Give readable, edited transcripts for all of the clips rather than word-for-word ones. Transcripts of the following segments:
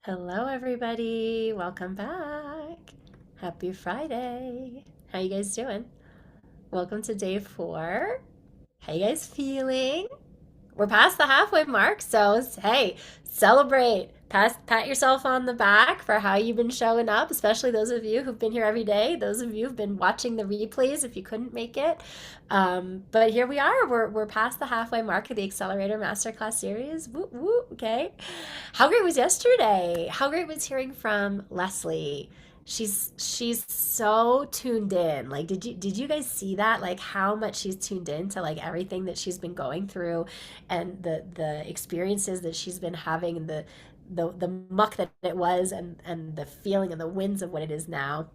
Hello, everybody. Welcome back. Happy Friday. How you guys doing? Welcome to day 4. How you guys feeling? We're past the halfway mark, so hey, celebrate. Pat yourself on the back for how you've been showing up, especially those of you who've been here every day, those of you who've been watching the replays if you couldn't make it. But here we are. We're past the halfway mark of the Accelerator Masterclass series. Woo woo. Okay. How great was yesterday? How great was hearing from Leslie? She's so tuned in. Like, did you guys see that? Like how much she's tuned in to like everything that she's been going through and the experiences that she's been having and the muck that it was and the feeling and the winds of what it is now.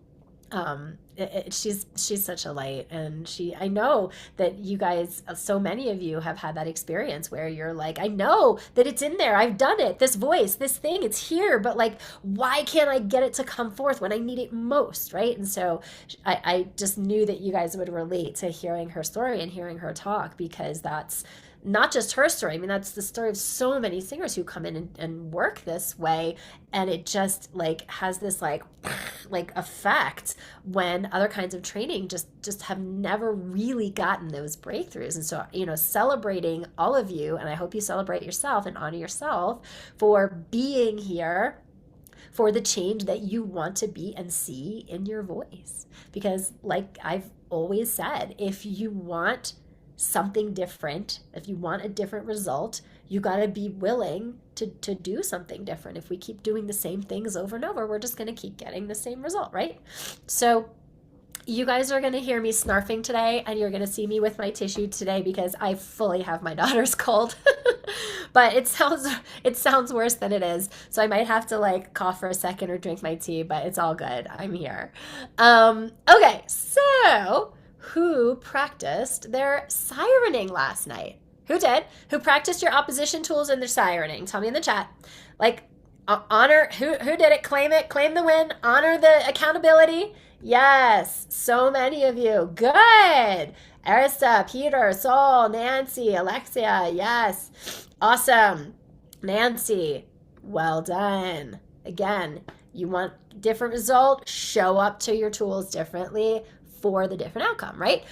She's such a light, and I know that you guys, so many of you have had that experience where you're like, I know that it's in there, I've done it, this voice, this thing, it's here, but like, why can't I get it to come forth when I need it most, right? And so I just knew that you guys would relate to hearing her story and hearing her talk, because that's not just her story. I mean, that's the story of so many singers who come in and work this way, and it just like has this like effect when other kinds of training just have never really gotten those breakthroughs. And so, celebrating all of you, and I hope you celebrate yourself and honor yourself for being here for the change that you want to be and see in your voice. Because like I've always said, if you want something different, if you want a different result, you got to be willing to do something different. If we keep doing the same things over and over, we're just going to keep getting the same result, right? So you guys are going to hear me snarfing today, and you're going to see me with my tissue today because I fully have my daughter's cold. But it sounds worse than it is. So I might have to like cough for a second or drink my tea, but it's all good. I'm here. Okay, so who practiced their sirening last night? Who did? Who practiced your opposition tools and their sirening? Tell me in the chat. Like, honor, who did it? Claim it, claim the win, honor the accountability. Yes, so many of you. Good. Arista, Peter, Sol, Nancy, Alexia. Yes. Awesome. Nancy, well done. Again, you want different result, show up to your tools differently for the different outcome, right?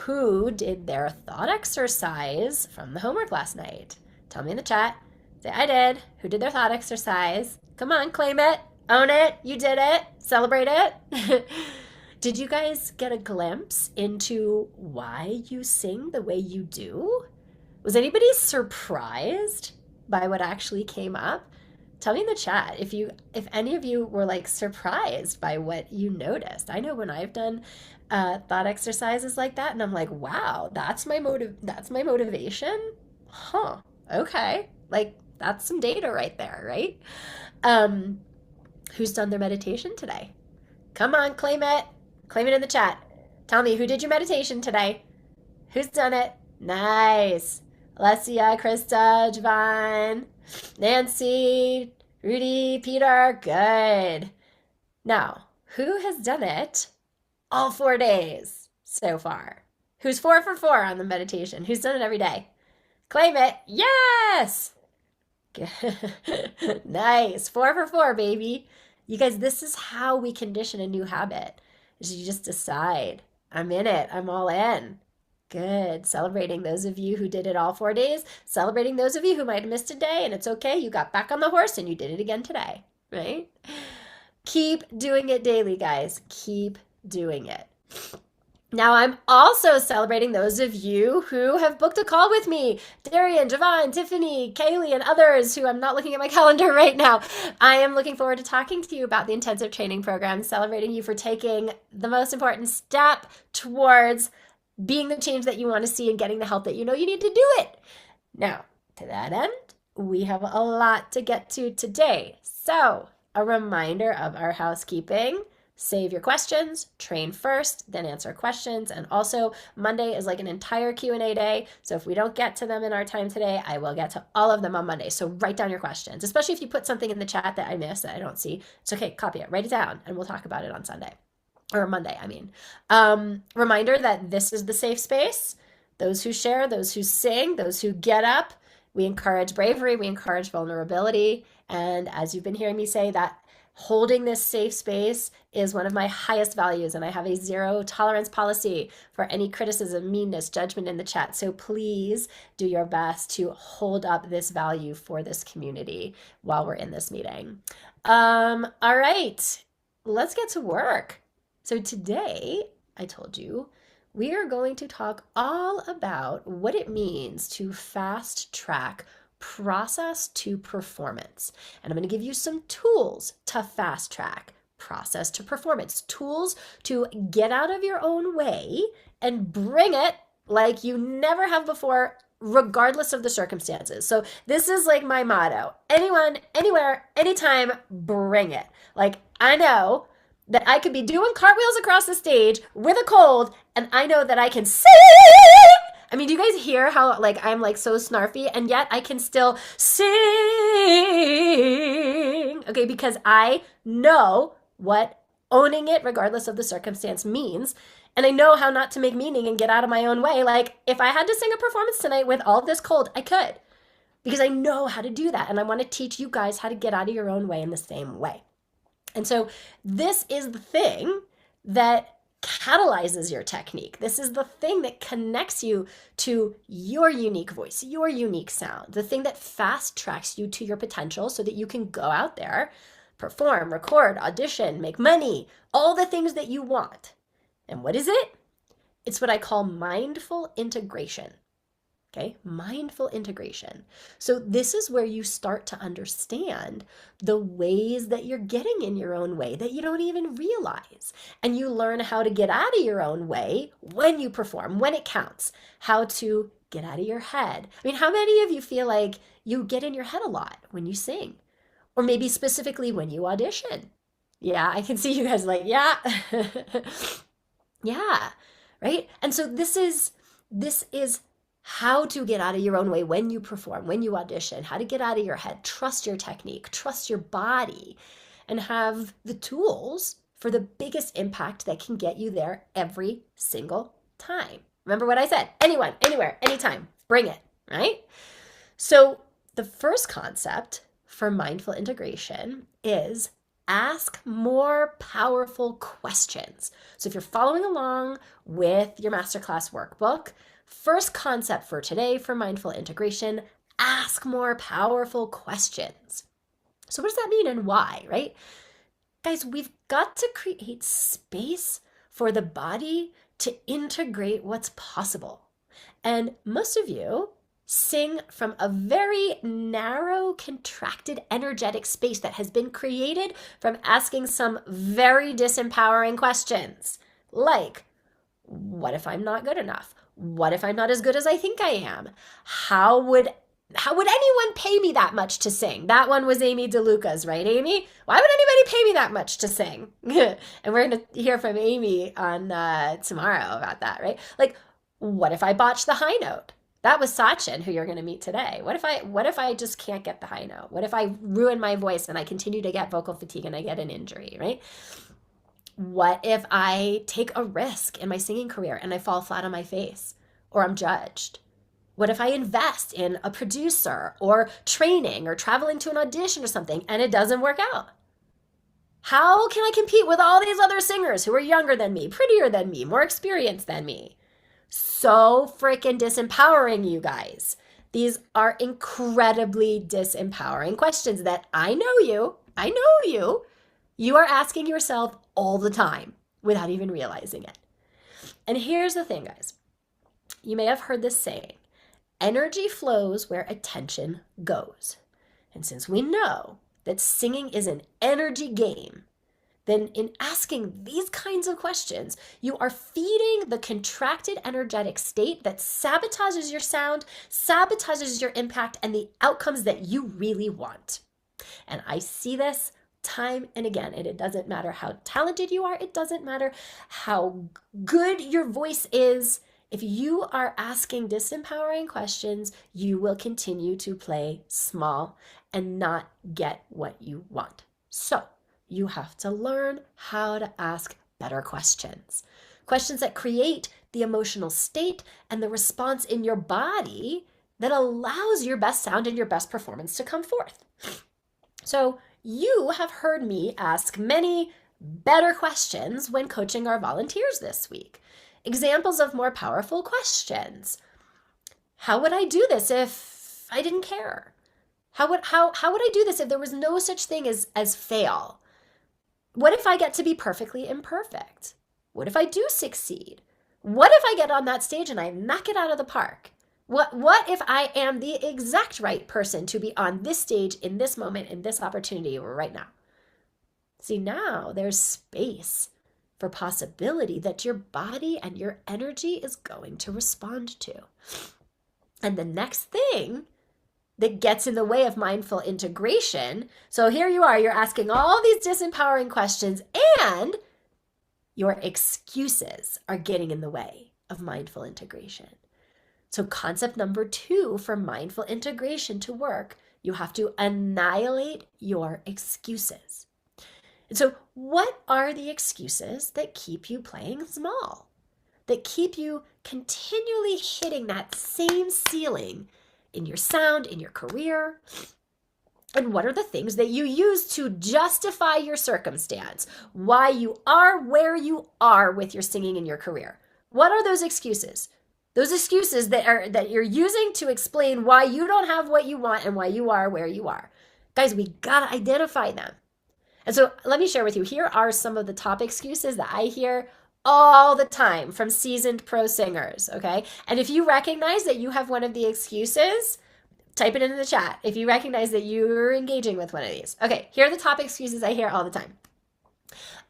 Who did their thought exercise from the homework last night? Tell me in the chat. Say, I did. Who did their thought exercise? Come on, claim it. Own it. You did it. Celebrate it. Did you guys get a glimpse into why you sing the way you do? Was anybody surprised by what actually came up? Tell me in the chat if any of you were like surprised by what you noticed. I know when I've done thought exercises like that, and I'm like, wow, that's my motivation. Huh. Okay. Like that's some data right there, right? Who's done their meditation today? Come on, claim it. Claim it in the chat. Tell me, who did your meditation today? Who's done it? Nice. Alessia, Krista, Javon, Nancy, Rudy, Peter. Good. Now, who has done it all 4 days so far? Who's 4 for 4 on the meditation? Who's done it every day? Claim it. Yes. Nice. 4 for 4, baby. You guys, this is how we condition a new habit. Is you just decide, I'm in it. I'm all in. Good. Celebrating those of you who did it all 4 days. Celebrating those of you who might have missed a day, and it's okay. You got back on the horse and you did it again today, right? Keep doing it daily, guys. Keep doing it. Now, I'm also celebrating those of you who have booked a call with me. Darian, Javon, Tiffany, Kaylee, and others who I'm not looking at my calendar right now. I am looking forward to talking to you about the intensive training program, celebrating you for taking the most important step towards being the change that you want to see and getting the help that you know you need to do it. Now, to that end, we have a lot to get to today. So, a reminder of our housekeeping. Save your questions, train first, then answer questions. And also Monday is like an entire Q&A day. So if we don't get to them in our time today, I will get to all of them on Monday. So write down your questions, especially if you put something in the chat that I missed that I don't see. It's okay, copy it, write it down, and we'll talk about it on Sunday. Or Monday, I mean. Reminder that this is the safe space. Those who share, those who sing, those who get up We encourage bravery, we encourage vulnerability. And as you've been hearing me say, that holding this safe space is one of my highest values. And I have a zero tolerance policy for any criticism, meanness, judgment in the chat. So please do your best to hold up this value for this community while we're in this meeting. All right, let's get to work. So today, I told you, we are going to talk all about what it means to fast track process to performance. And I'm going to give you some tools to fast track process to performance, tools to get out of your own way and bring it like you never have before, regardless of the circumstances. So this is like my motto: anyone, anywhere, anytime, bring it. Like, I know that I could be doing cartwheels across the stage with a cold, and I know that I can sing. I mean, do you guys hear how like I'm like so snarfy, and yet I can still sing? Okay, because I know what owning it regardless of the circumstance means, and I know how not to make meaning and get out of my own way. Like, if I had to sing a performance tonight with all this cold, I could, because I know how to do that, and I want to teach you guys how to get out of your own way in the same way. And so this is the thing that catalyzes your technique. This is the thing that connects you to your unique voice, your unique sound, the thing that fast tracks you to your potential so that you can go out there, perform, record, audition, make money, all the things that you want. And what is it? It's what I call mindful integration. Okay, mindful integration. So this is where you start to understand the ways that you're getting in your own way that you don't even realize. And you learn how to get out of your own way when you perform, when it counts, how to get out of your head. I mean, how many of you feel like you get in your head a lot when you sing? Or maybe specifically when you audition? Yeah, I can see you guys like, yeah. Yeah, right? And so this is how to get out of your own way when you perform, when you audition, how to get out of your head, trust your technique, trust your body, and have the tools for the biggest impact that can get you there every single time. Remember what I said: anyone, anywhere, anytime, bring it, right? So the first concept for mindful integration is ask more powerful questions. So if you're following along with your Masterclass workbook, first concept for today for mindful integration: ask more powerful questions. So what does that mean and why, right? Guys, we've got to create space for the body to integrate what's possible. And most of you sing from a very narrow, contracted, energetic space that has been created from asking some very disempowering questions. Like, what if I'm not good enough? What if I'm not as good as I think I am? How would anyone pay me that much to sing? That one was Amy DeLuca's, right, Amy? Why would anybody pay me that much to sing? And we're going to hear from Amy on tomorrow about that, right? Like, what if I botch the high note? That was Sachin, who you're going to meet today. What if I just can't get the high note? What if I ruin my voice and I continue to get vocal fatigue and I get an injury, right? What if I take a risk in my singing career and I fall flat on my face or I'm judged? What if I invest in a producer or training or traveling to an audition or something and it doesn't work out? How can I compete with all these other singers who are younger than me, prettier than me, more experienced than me? So freaking disempowering, you guys. These are incredibly disempowering questions that I know you are asking yourself all the time without even realizing it. And here's the thing, guys. You may have heard this saying: energy flows where attention goes. And since we know that singing is an energy game, then in asking these kinds of questions, you are feeding the contracted energetic state that sabotages your sound, sabotages your impact, and the outcomes that you really want. And I see this time and again, and it doesn't matter how talented you are, it doesn't matter how good your voice is. If you are asking disempowering questions, you will continue to play small and not get what you want. So you have to learn how to ask better questions. Questions that create the emotional state and the response in your body that allows your best sound and your best performance to come forth. So you have heard me ask many better questions when coaching our volunteers this week. Examples of more powerful questions. How would I do this if I didn't care? How would I do this if there was no such thing as fail? What if I get to be perfectly imperfect? What if I do succeed? What if I get on that stage and I knock it out of the park? What if I am the exact right person to be on this stage in this moment, in this opportunity right now? See, now there's space for possibility that your body and your energy is going to respond to. And the next thing that gets in the way of mindful integration, so here you are, you're asking all these disempowering questions, and your excuses are getting in the way of mindful integration. So concept number 2 for mindful integration to work, you have to annihilate your excuses. And so what are the excuses that keep you playing small? That keep you continually hitting that same ceiling in your sound, in your career? And what are the things that you use to justify your circumstance? Why you are where you are with your singing in your career? What are those excuses? Those excuses that you're using to explain why you don't have what you want and why you are where you are. Guys, we gotta identify them. And so let me share with you, here are some of the top excuses that I hear all the time from seasoned pro singers, okay? And if you recognize that you have one of the excuses, type it into the chat if you recognize that you're engaging with one of these. Okay, here are the top excuses I hear all the time.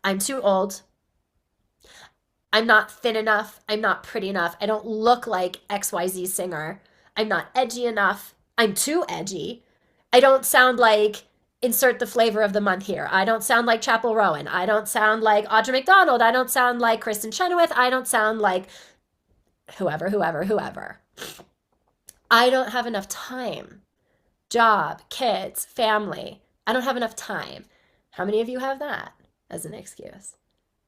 I'm too old. I'm not thin enough. I'm not pretty enough. I don't look like XYZ singer. I'm not edgy enough. I'm too edgy. I don't sound like insert the flavor of the month here. I don't sound like Chapel Rowan. I don't sound like Audra McDonald. I don't sound like Kristen Chenoweth. I don't sound like whoever. I don't have enough time. Job, kids, family. I don't have enough time. How many of you have that as an excuse?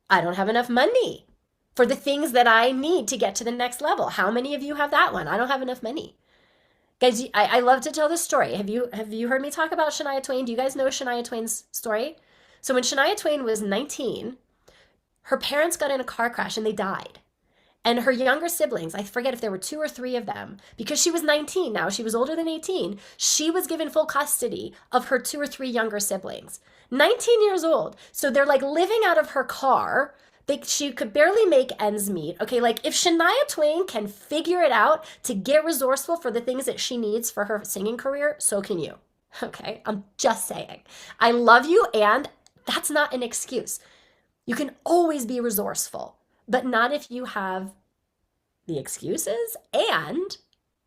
I don't have enough money for the things that I need to get to the next level. How many of you have that one? I don't have enough money. Guys, I love to tell this story. Have you heard me talk about Shania Twain? Do you guys know Shania Twain's story? So when Shania Twain was 19, her parents got in a car crash and they died. And her younger siblings, I forget if there were 2 or 3 of them, because she was 19 now, she was older than 18, she was given full custody of her 2 or 3 younger siblings. 19 years old. So they're like living out of her car. She could barely make ends meet. Okay, like if Shania Twain can figure it out to get resourceful for the things that she needs for her singing career, so can you. Okay, I'm just saying. I love you, and that's not an excuse. You can always be resourceful, but not if you have the excuses and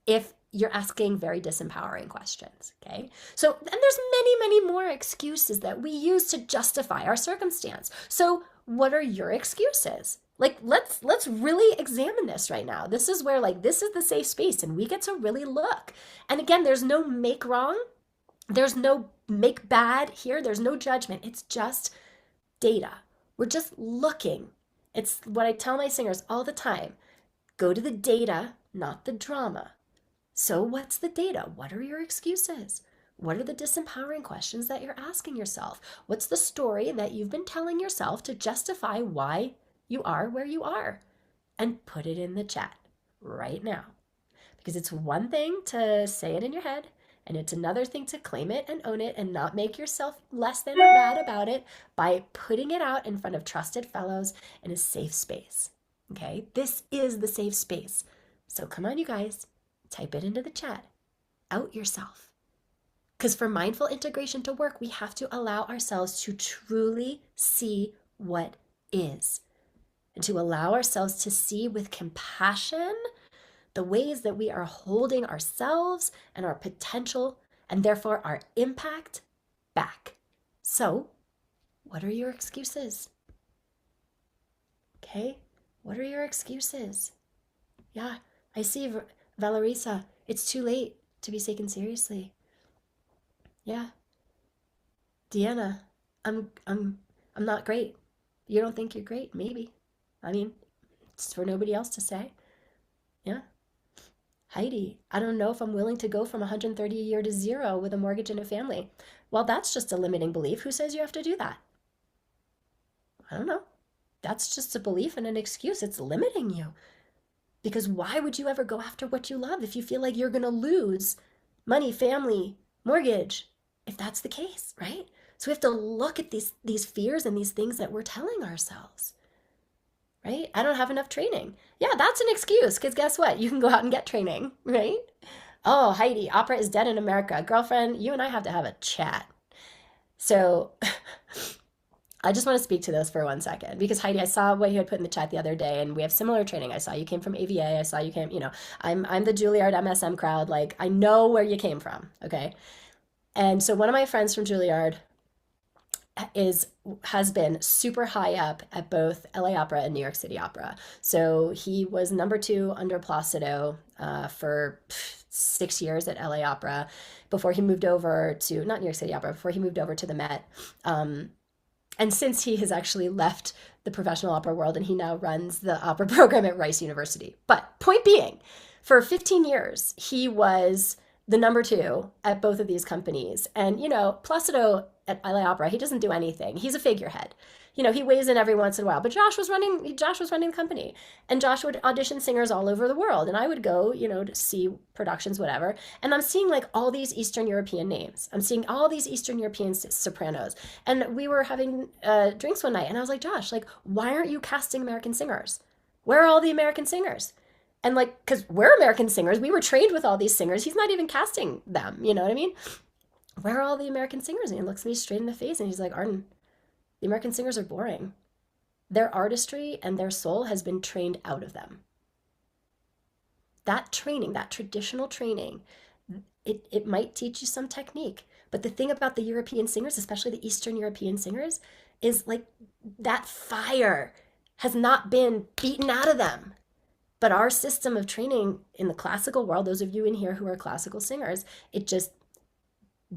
if you're asking very disempowering questions, okay? So, and there's many, many more excuses that we use to justify our circumstance. So what are your excuses? Like, let's really examine this right now. This is where, like, this is the safe space and we get to really look. And again, there's no make wrong. There's no make bad here. There's no judgment. It's just data. We're just looking. It's what I tell my singers all the time. Go to the data, not the drama. So what's the data? What are your excuses? What are the disempowering questions that you're asking yourself? What's the story that you've been telling yourself to justify why you are where you are? And put it in the chat right now. Because it's one thing to say it in your head, and it's another thing to claim it and own it and not make yourself less than or bad about it by putting it out in front of trusted fellows in a safe space. Okay? This is the safe space. So come on, you guys. Type it into the chat. Out yourself. Because for mindful integration to work, we have to allow ourselves to truly see what is. And to allow ourselves to see with compassion the ways that we are holding ourselves and our potential and therefore our impact back. So, what are your excuses? Okay? What are your excuses? Yeah, I see Valerisa. It's too late to be taken seriously. Yeah. Deanna, I'm not great. You don't think you're great? Maybe. I mean, it's for nobody else to say. Yeah. Heidi, I don't know if I'm willing to go from 130 a year to zero with a mortgage and a family. Well, that's just a limiting belief. Who says you have to do that? I don't know. That's just a belief and an excuse. It's limiting you. Because why would you ever go after what you love if you feel like you're going to lose money, family, mortgage, if that's the case, right? So we have to look at these fears and these things that we're telling ourselves, right? I don't have enough training. Yeah, that's an excuse because guess what? You can go out and get training, right? Oh, Heidi, opera is dead in America. Girlfriend, you and I have to have a chat. So I just want to speak to this for 1 second because Heidi, I saw what you had put in the chat the other day, and we have similar training. I saw you came from AVA. I saw you came, I'm the Juilliard MSM crowd. Like I know where you came from. Okay. And so one of my friends from Juilliard has been super high up at both LA Opera and New York City Opera. So he was number 2 under Placido for 6 years at LA Opera before he moved over to, not New York City Opera, before he moved over to the Met. And since he has actually left the professional opera world and he now runs the opera program at Rice University. But point being, for 15 years, he was the number 2 at both of these companies. And, Placido at LA Opera, he doesn't do anything. He's a figurehead. He weighs in every once in a while. But Josh was running the company. And Josh would audition singers all over the world. And I would go, to see productions, whatever. And I'm seeing like all these Eastern European names. I'm seeing all these Eastern European sopranos. And we were having drinks one night. And I was like, Josh, like, why aren't you casting American singers? Where are all the American singers? And like, because we're American singers, we were trained with all these singers. He's not even casting them. You know what I mean? Where are all the American singers? And he looks me straight in the face and he's like, Arden, the American singers are boring. Their artistry and their soul has been trained out of them. That training, that traditional training, it might teach you some technique. But the thing about the European singers, especially the Eastern European singers, is like that fire has not been beaten out of them. But our system of training in the classical world, those of you in here who are classical singers, it just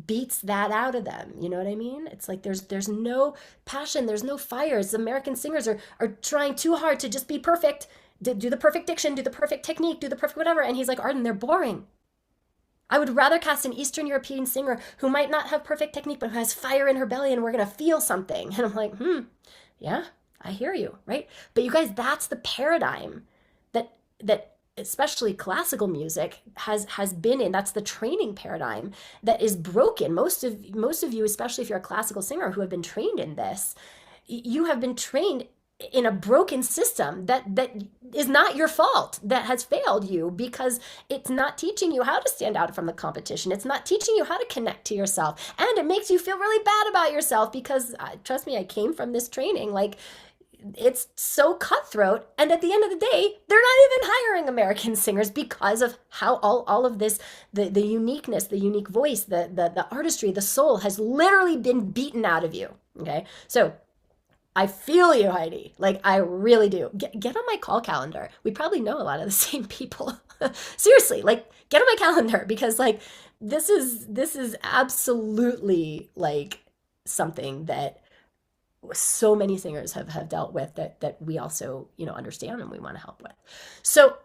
beats that out of them. You know what I mean? It's like there's no passion, there's no fire. It's American singers are trying too hard to just be perfect, do the perfect diction, do the perfect technique, do the perfect whatever. And he's like, Arden, they're boring. I would rather cast an Eastern European singer who might not have perfect technique, but who has fire in her belly and we're going to feel something. And I'm like, yeah, I hear you, right? But you guys, that's the paradigm that especially classical music has been in. That's the training paradigm that is broken. Most of you, especially if you're a classical singer who have been trained in this, you have been trained in a broken system that is not your fault, that has failed you because it's not teaching you how to stand out from the competition. It's not teaching you how to connect to yourself. And it makes you feel really bad about yourself because, trust me, I came from this training. Like, it's so cutthroat, and at the end of the day they're not even hiring American singers because of how all of this, the uniqueness, the unique voice, the artistry, the soul has literally been beaten out of you. Okay, so I feel you, Heidi. Like, I really do. Get on my call calendar. We probably know a lot of the same people. Seriously, like, get on my calendar because like this is absolutely like something that so many singers have dealt with that we also, understand and we want to help with. So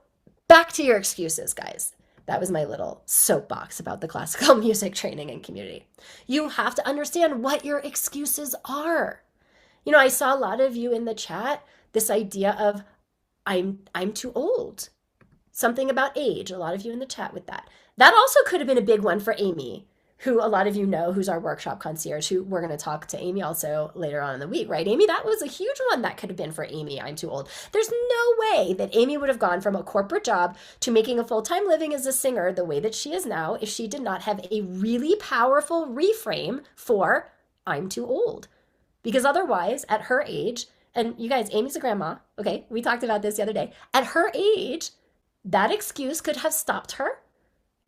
back to your excuses, guys. That was my little soapbox about the classical music training and community. You have to understand what your excuses are. I saw a lot of you in the chat, this idea of I'm too old. Something about age, a lot of you in the chat with that. That also could have been a big one for Amy, who a lot of you know, who's our workshop concierge, who we're going to talk to Amy also later on in the week, right? Amy, that was a huge one that could have been for Amy. I'm too old. There's no way that Amy would have gone from a corporate job to making a full-time living as a singer the way that she is now if she did not have a really powerful reframe for I'm too old. Because otherwise, at her age, and you guys, Amy's a grandma, okay? We talked about this the other day. At her age, that excuse could have stopped her.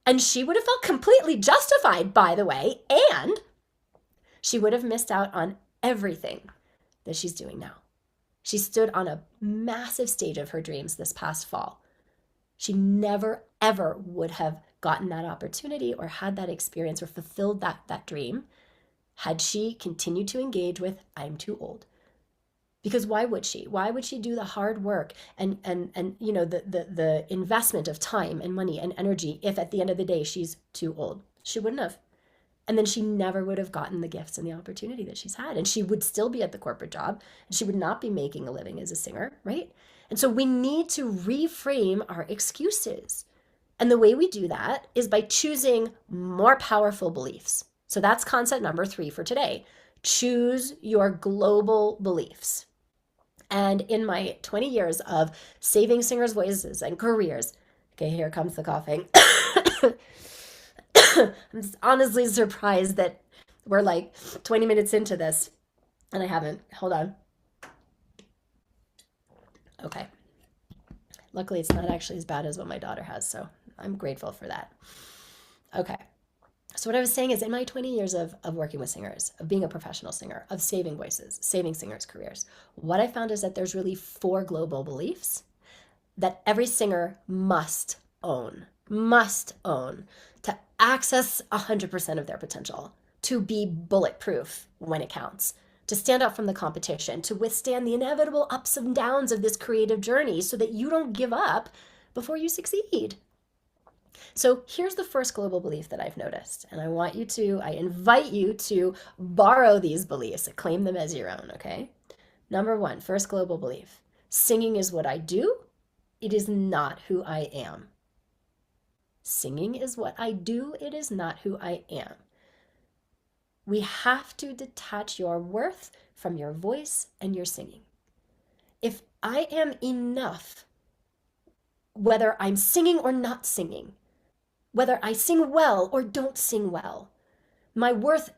And she would have felt completely justified, by the way, and she would have missed out on everything that she's doing now. She stood on a massive stage of her dreams this past fall. She never, ever would have gotten that opportunity or had that experience or fulfilled that dream had she continued to engage with, I'm too old. Because why would she? Why would she do the hard work and you know the investment of time and money and energy if at the end of the day she's too old? She wouldn't have. And then she never would have gotten the gifts and the opportunity that she's had. And she would still be at the corporate job and she would not be making a living as a singer, right? And so we need to reframe our excuses. And the way we do that is by choosing more powerful beliefs. So that's concept number 3 for today. Choose your global beliefs. And in my 20 years of saving singers' voices and careers, okay, here comes the coughing. I'm just honestly surprised that we're like 20 minutes into this and I haven't. Hold on. Okay. Luckily, it's not actually as bad as what my daughter has, so I'm grateful for that. Okay. So what I was saying is in my 20 years of working with singers, of being a professional singer, of saving voices, saving singers' careers, what I found is that there's really 4 global beliefs that every singer must own to access 100% of their potential, to be bulletproof when it counts, to stand out from the competition, to withstand the inevitable ups and downs of this creative journey so that you don't give up before you succeed. So here's the first global belief that I've noticed, and I invite you to borrow these beliefs, claim them as your own, okay? Number 1, first global belief: singing is what I do, it is not who I am. Singing is what I do, it is not who I am. We have to detach your worth from your voice and your singing. If I am enough, whether I'm singing or not singing, whether I sing well or don't sing well, my worth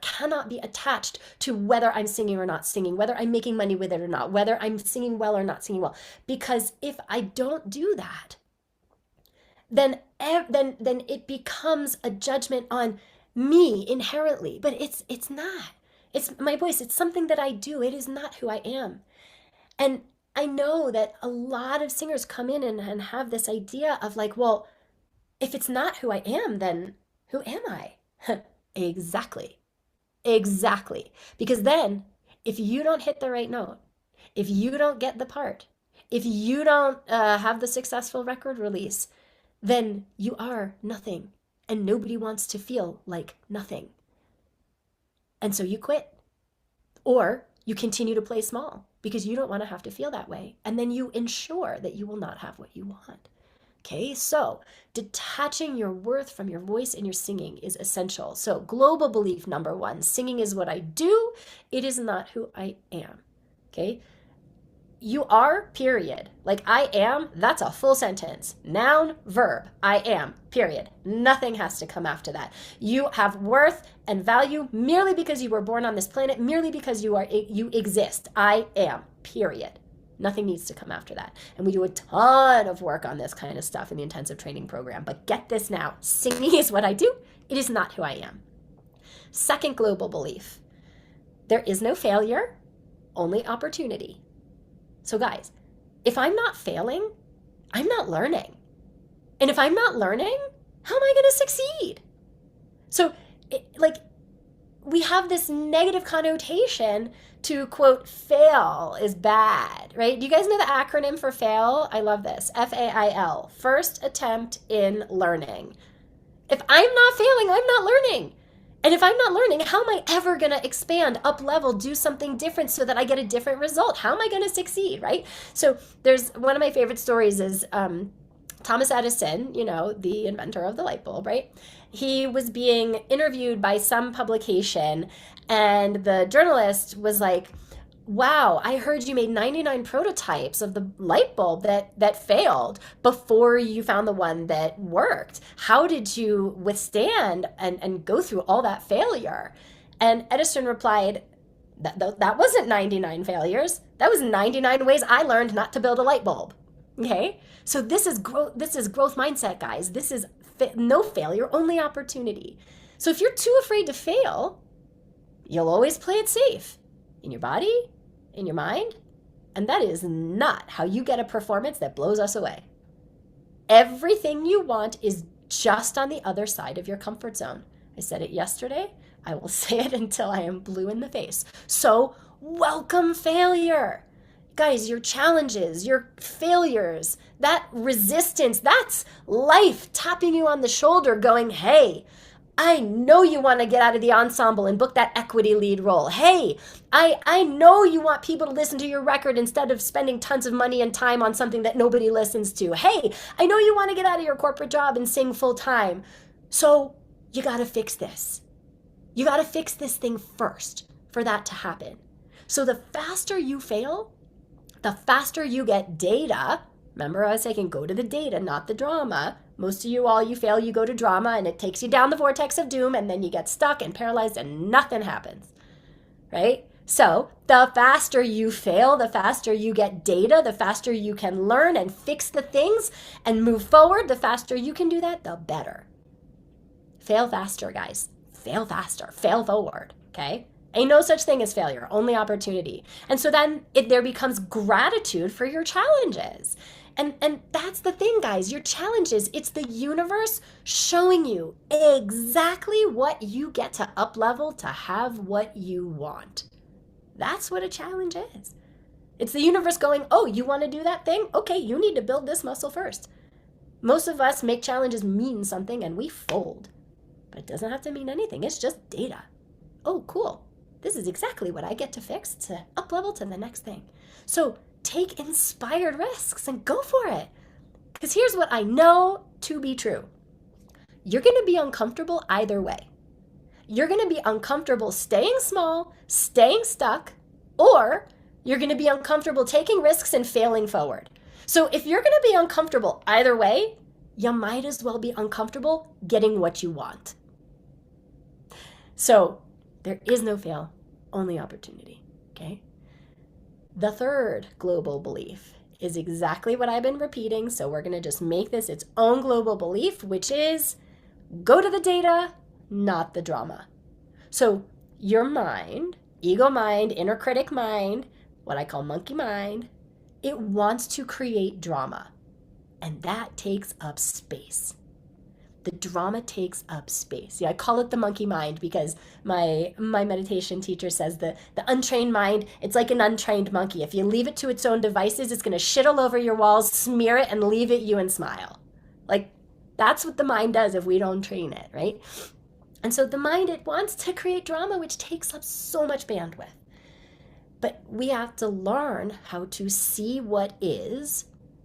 cannot be attached to whether I'm singing or not singing, whether I'm making money with it or not, whether I'm singing well or not singing well. Because if I don't do that, then it becomes a judgment on me inherently. But it's not. It's my voice. It's something that I do. It is not who I am. And I know that a lot of singers come in and have this idea of like, well, if it's not who I am, then who am I? Exactly. Because then if you don't hit the right note, if you don't get the part, if you don't have the successful record release, then you are nothing, and nobody wants to feel like nothing. And so you quit, or you continue to play small because you don't want to have to feel that way, and then you ensure that you will not have what you want. Okay, so detaching your worth from your voice and your singing is essential. So global belief number 1, singing is what I do, it is not who I am. Okay, you are, period. Like I am, that's a full sentence. Noun, verb, I am, period. Nothing has to come after that. You have worth and value merely because you were born on this planet, merely because you exist. I am, period. Nothing needs to come after that. And we do a ton of work on this kind of stuff in the intensive training program. But get this now, singing is what I do. It is not who I am. Second global belief: there is no failure, only opportunity. So guys, if I'm not failing, I'm not learning. And if I'm not learning, how am I going to succeed? So we have this negative connotation to, quote, fail is bad, right? Do you guys know the acronym for fail? I love this. FAIL, first attempt in learning. If I'm not failing, I'm not learning. And if I'm not learning, how am I ever going to expand, up level, do something different so that I get a different result? How am I going to succeed, right? So there's one of my favorite stories is Thomas Edison, the inventor of the light bulb, right? He was being interviewed by some publication, and the journalist was like, wow, I heard you made 99 prototypes of the light bulb that failed before you found the one that worked. How did you withstand and go through all that failure? And Edison replied, that wasn't 99 failures. That was 99 ways I learned not to build a light bulb. Okay? So this is growth mindset, guys. This is no failure, only opportunity. So if you're too afraid to fail, you'll always play it safe in your body, in your mind, and that is not how you get a performance that blows us away. Everything you want is just on the other side of your comfort zone. I said it yesterday. I will say it until I am blue in the face. So welcome failure. Guys, your challenges, your failures, that resistance, that's life tapping you on the shoulder going, hey, I know you want to get out of the ensemble and book that equity lead role. Hey, I know you want people to listen to your record instead of spending tons of money and time on something that nobody listens to. Hey, I know you want to get out of your corporate job and sing full time. So you got to fix this. You got to fix this thing first for that to happen. So the faster you fail, the faster you get data. Remember, I was saying go to the data, not the drama. Most of you, all you fail, you go to drama and it takes you down the vortex of doom and then you get stuck and paralyzed and nothing happens, right? So the faster you fail, the faster you get data, the faster you can learn and fix the things and move forward, the faster you can do that, the better. Fail faster, guys. Fail faster. Fail forward, okay? Ain't no such thing as failure, only opportunity. And so then there becomes gratitude for your challenges. And that's the thing, guys. Your challenges, it's the universe showing you exactly what you get to up-level to have what you want. That's what a challenge is. It's the universe going, oh, you want to do that thing? Okay, you need to build this muscle first. Most of us make challenges mean something and we fold. But it doesn't have to mean anything. It's just data. Oh, cool. This is exactly what I get to fix to up-level to the next thing. So take inspired risks and go for it. Because here's what I know to be true. You're going to be uncomfortable either way. You're going to be uncomfortable staying small, staying stuck, or you're going to be uncomfortable taking risks and failing forward. So if you're going to be uncomfortable either way, you might as well be uncomfortable getting what you want. So there is no fail, only opportunity, okay? The third global belief is exactly what I've been repeating, so we're going to just make this its own global belief, which is go to the data, not the drama. So your mind, ego mind, inner critic mind, what I call monkey mind, it wants to create drama, and that takes up space. The drama takes up space. Yeah, I call it the monkey mind because my meditation teacher says the untrained mind, it's like an untrained monkey. If you leave it to its own devices, it's going to shit all over your walls, smear it, and leave it you and smile. Like, that's what the mind does if we don't train it, right? And so the mind, it wants to create drama, which takes up so much bandwidth. But we have to learn how to see what is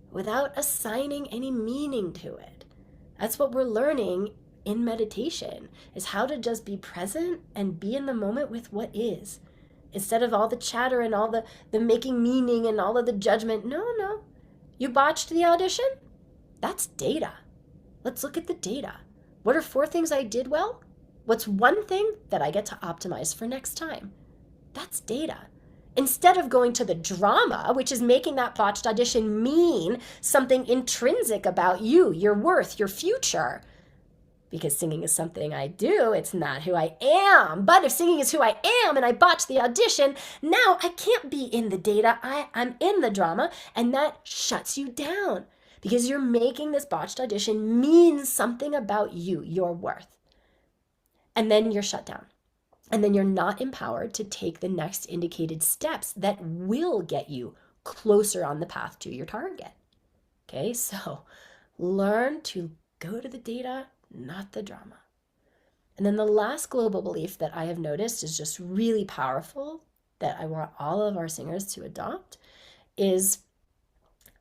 without assigning any meaning to it. That's what we're learning in meditation, is how to just be present and be in the moment with what is. Instead of all the chatter and all the making meaning and all of the judgment. No. You botched the audition? That's data. Let's look at the data. What are 4 things I did well? What's 1 thing that I get to optimize for next time? That's data. Instead of going to the drama, which is making that botched audition mean something intrinsic about you, your worth, your future. Because singing is something I do, it's not who I am. But if singing is who I am and I botch the audition, now I can't be in the data, I'm in the drama, and that shuts you down. Because you're making this botched audition mean something about you, your worth. And then you're shut down. And then you're not empowered to take the next indicated steps that will get you closer on the path to your target. Okay, so learn to go to the data, not the drama. And then the last global belief that I have noticed is just really powerful, that I want all of our singers to adopt, is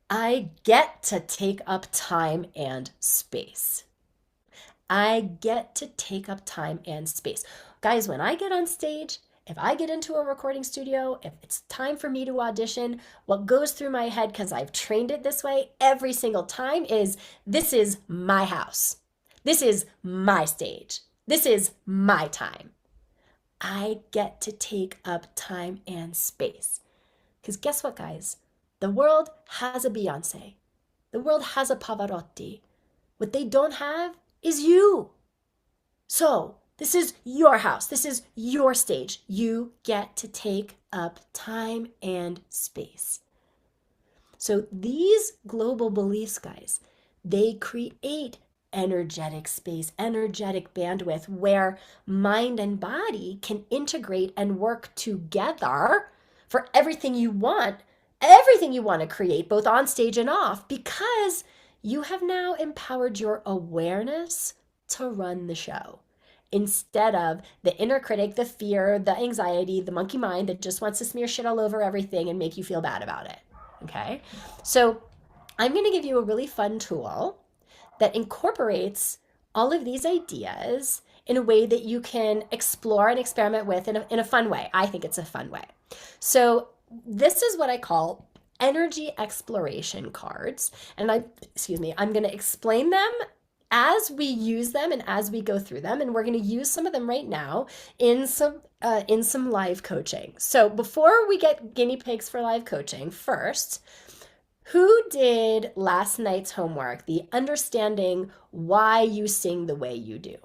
I get to take up time and space. I get to take up time and space. Guys, when I get on stage, if I get into a recording studio, if it's time for me to audition, what goes through my head, because I've trained it this way every single time, is this is my house. This is my stage. This is my time. I get to take up time and space. Because guess what, guys? The world has a Beyonce. The world has a Pavarotti. What they don't have is you. So, this is your house. This is your stage. You get to take up time and space. So these global beliefs, guys, they create energetic space, energetic bandwidth where mind and body can integrate and work together for everything you want to create, both on stage and off, because you have now empowered your awareness to run the show instead of the inner critic, the fear, the anxiety, the monkey mind that just wants to smear shit all over everything and make you feel bad about it. Okay. So I'm going to give you a really fun tool that incorporates all of these ideas in a way that you can explore and experiment with in a fun way. I think it's a fun way. So this is what I call energy exploration cards. And I'm going to explain them as we use them and as we go through them. And we're going to use some of them right now in some live coaching. So before we get guinea pigs for live coaching, first, who did last night's homework, the understanding why you sing the way you do?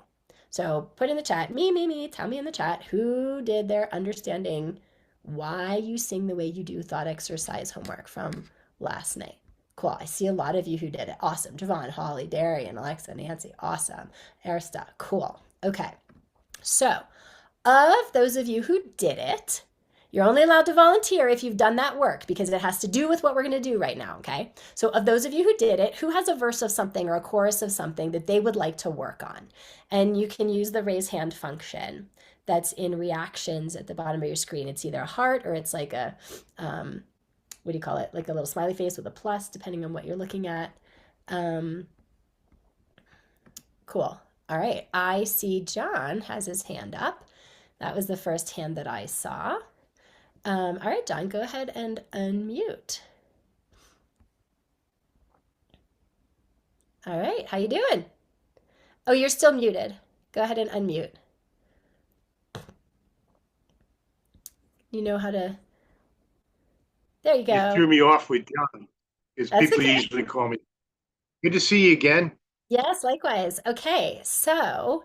So put in the chat, me, tell me in the chat who did their understanding why you sing the way you do thought exercise homework from last night. Cool. I see a lot of you who did it. Awesome. Javon, Holly, Darian, Alexa, Nancy. Awesome. Arista. Cool. Okay. So of those of you who did it, you're only allowed to volunteer if you've done that work because it has to do with what we're going to do right now, okay? So of those of you who did it, who has a verse of something or a chorus of something that they would like to work on? And you can use the raise hand function that's in reactions at the bottom of your screen. It's either a heart or it's like a, what do you call it? Like a little smiley face with a plus, depending on what you're looking at. Cool. All right. I see John has his hand up. That was the first hand that I saw. All right, John, go ahead and unmute. All right, how you doing? Oh, you're still muted. Go ahead and unmute. You know how to... There you You go. threw me off with John, because That's people okay. usually call me. Good to see you again. Yes, likewise. Okay, so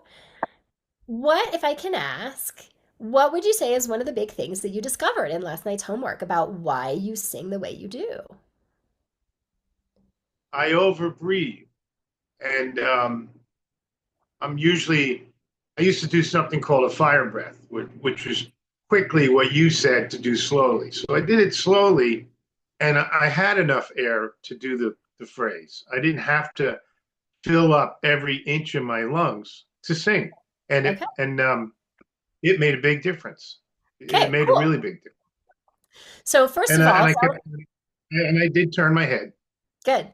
what, if I can ask, what would you say is one of the big things that you discovered in last night's homework about why you sing the way you do? I overbreathe, and I used to do something called a fire breath, which was quickly what you said to do slowly. So I did it slowly, and I had enough air to do the phrase. I didn't have to fill up every inch of my lungs to sing, and Okay, it made a big difference. It okay, made a cool. really big difference, So first and of all, I kept and I did turn my head. good.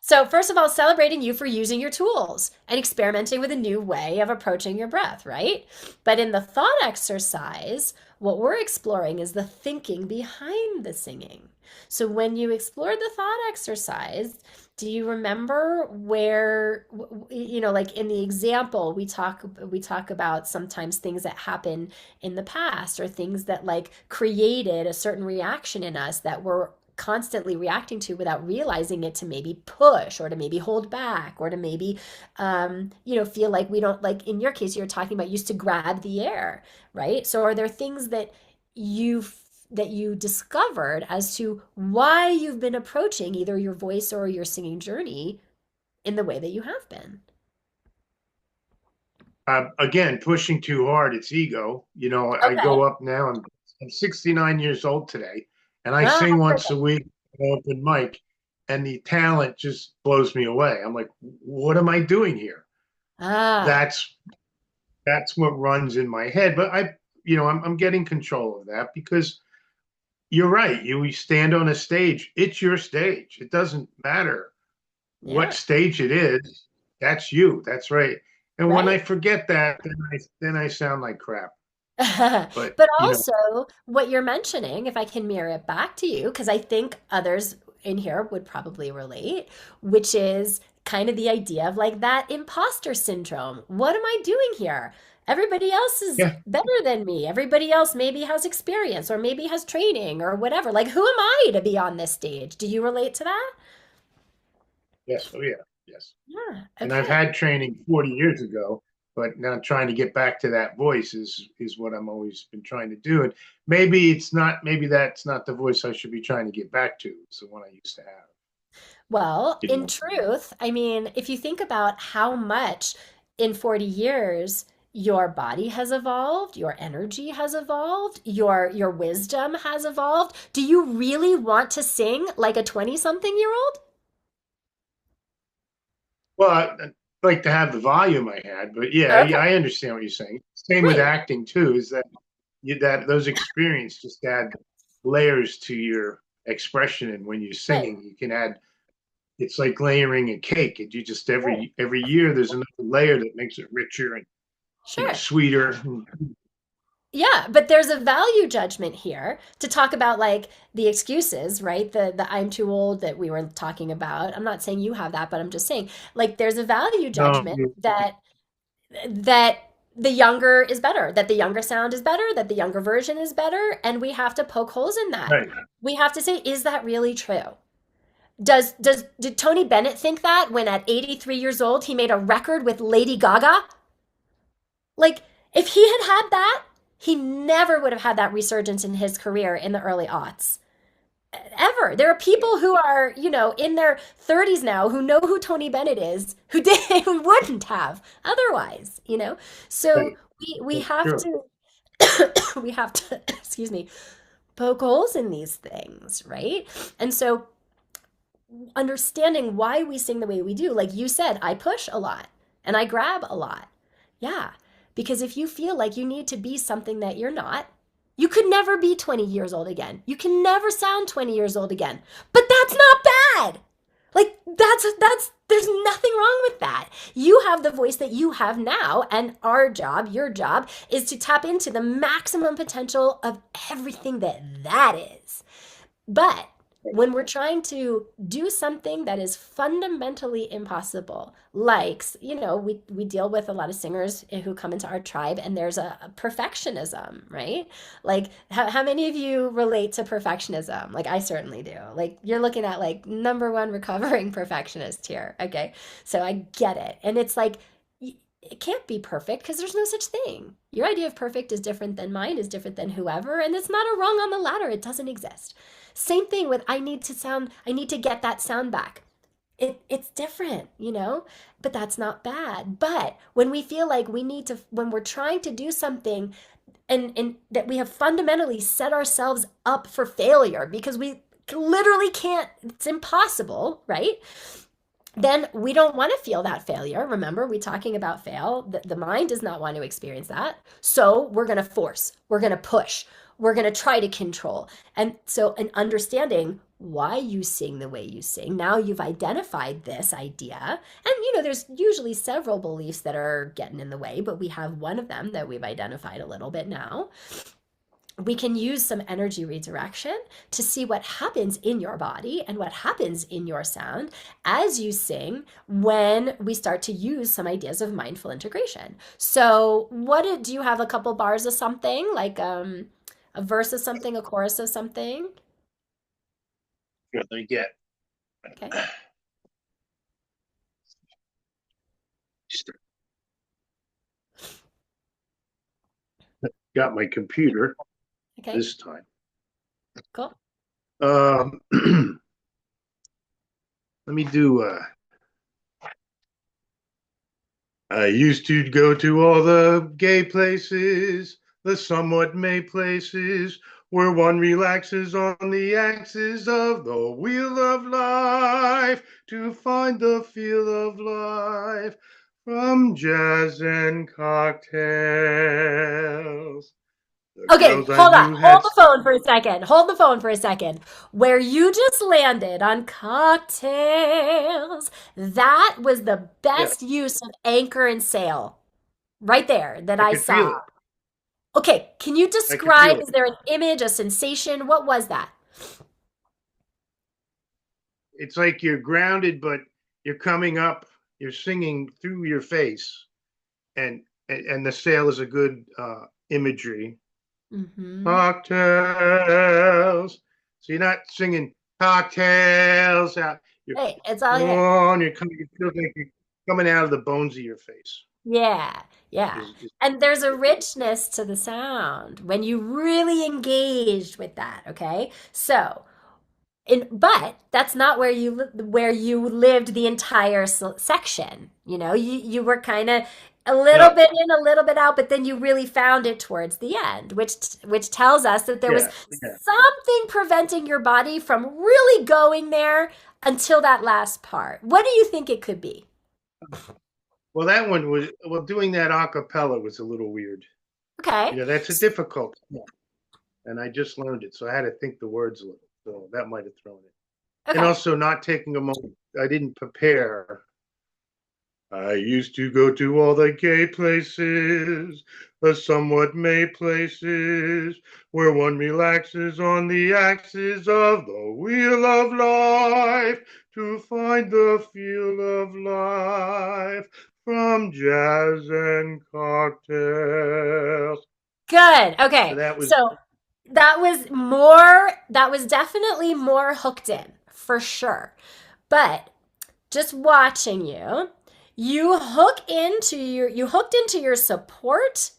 So, first of all, celebrating you for using your tools and experimenting with a new way of approaching your breath, right? But in the thought exercise, what we're exploring is the thinking behind the singing. So, when you explore the thought exercise, do you remember where, like in the example, we talk about sometimes things that happen in the past or things that like created a certain reaction in us that were constantly reacting to without realizing it, to maybe push or to maybe hold back or to maybe feel like we don't, like in your case you're talking about used to grab the air, right? So are there things that you discovered as to why you've been approaching either your voice or your singing journey in the way that you have been? Again, pushing too hard, it's ego. I Okay. go up now. I'm 69 years old today, and I Ah, sing once a perfect. week at an open mic, and the talent just blows me away. I'm like, what am I doing here? Ah, That's that's what runs in my head. But I'm getting control of that because you're right. You stand on a stage. It's your stage. It doesn't matter what yeah. stage it is. That's you. That's right. And when I Right. forget that, then I sound like crap. But But also, what you're mentioning, if I can mirror it back to you, because I think others in here would probably relate, which is kind of the idea of like that imposter syndrome. What am I doing here? Everybody else is yeah, better than me. Everybody else maybe has experience or maybe has training or whatever. Like, who am I to be on this stage? Do you relate to that? yes, oh yeah, yes. Yeah. And I've Okay. had training 40 years ago, but now trying to get back to that voice is what I'm always been trying to do. And maybe that's not the voice I should be trying to get back to. It's the one I used to have. Well, You in know, truth, I mean, if you think about how much in 40 years Your body has evolved, your energy has evolved, your wisdom has evolved. Do you really want to sing like a 20 something year old? Well, I'd like to have the volume I had, but yeah, Okay, I understand what you're saying. Same with great. acting too, is that that those experiences just add layers to your expression, and when you're Right. singing, you can add. It's like layering a cake, and you just Right. every year there's another layer that makes it richer and Sure. sweeter. Yeah, but there's a value judgment here to talk about like the excuses, right? The I'm too old that we were talking about. I'm not saying you have that, but I'm just saying like there's a value No, judgment that the younger is better, that the younger sound is better, that the younger version is better, and we have to poke holes in that. right. We have to say, is that really true? Did Tony Bennett think that when at 83 years old he made a record with Lady Gaga? Like, if he had had that, he never would have had that resurgence in his career in the early aughts. Ever. There are people who are, in their 30s now who know who Tony Bennett is, who did who wouldn't have otherwise. So Right. we That's have true. to we have to excuse me, poke holes in these things, right? And so understanding why we sing the way we do. Like you said, I push a lot and I grab a lot. Yeah. Because if you feel like you need to be something that you're not, you could never be 20 years old again. You can never sound 20 years old again. But that's not bad. Like there's nothing wrong with that. You have the voice that you have now, and our job, your job, is to tap into the maximum potential of everything that is. But when we're trying to do something that is fundamentally impossible, like, we deal with a lot of singers who come into our tribe, and there's a perfectionism, right? Like, how many of you relate to perfectionism? Like, I certainly do. Like, you're looking at like number one recovering perfectionist here. Okay. So I get it. And it's like, it can't be perfect because there's no such thing. Your idea of perfect is different than mine, is different than whoever, and it's not a rung on the ladder. It doesn't exist. Same thing with I need to get that sound back. It's different, but that's not bad. But when we feel like we need to, when we're trying to do something and that we have fundamentally set ourselves up for failure because we literally can't, it's impossible, right? Then we don't want to feel that failure. Remember, we talking about fail. The mind does not want to experience that. So we're going to force, we're going to push, we're going to try to control. And so, in understanding why you sing the way you sing, now you've identified this idea. And, there's usually several beliefs that are getting in the way, but we have one of them that we've identified a little bit now. We can use some energy redirection to see what happens in your body and what happens in your sound as you sing when we start to use some ideas of mindful integration. So, do you have a couple bars of something like a verse of something, a chorus of something? What they get. Okay. Got my computer Okay. this time. Cool. Let me do. I used to go to all the gay places, the somewhat May places, where one relaxes on the axis of the wheel of life to find the feel of life from jazz and cocktails. The Okay, girls I hold on. knew Hold had. the phone for a second. Hold the phone for a second. Where you just landed on cocktails, that was the Yeah, best use of anchor and sail right there that I I could feel saw. it. Okay, can you I could describe? feel it. Is there an image, a sensation? What was that? It's like you're grounded, but you're coming up. You're singing through your face, and the sail is a good imagery. Mm-hmm. Cocktails. So you're not singing cocktails out. You're Hey, it's all here. on. You're coming. It feels like you're coming out of the bones of your face. Yeah, yeah. Is And there's a richness to the sound when you really engaged with that, okay? So, but that's not where you lived the entire section. You were kind of a little No. bit in, a little bit out, but then you really found it towards the end, which tells us that there was Yeah. Yeah. something preventing your body from really going there until that last part. What do you think it could be? Well, that one was, well, doing that a cappella was a little weird. Okay. That's a difficult one, and I just learned it, so I had to think the words a little. So that might have thrown it. And Okay. also not taking a moment. I didn't prepare. I used to go to all the gay places, the somewhat May places, where one relaxes on the axis of the wheel of life to find the feel of life from jazz and cocktails. Good. So Okay. that was, So that was definitely more hooked in for sure. But just watching you, you hooked into your support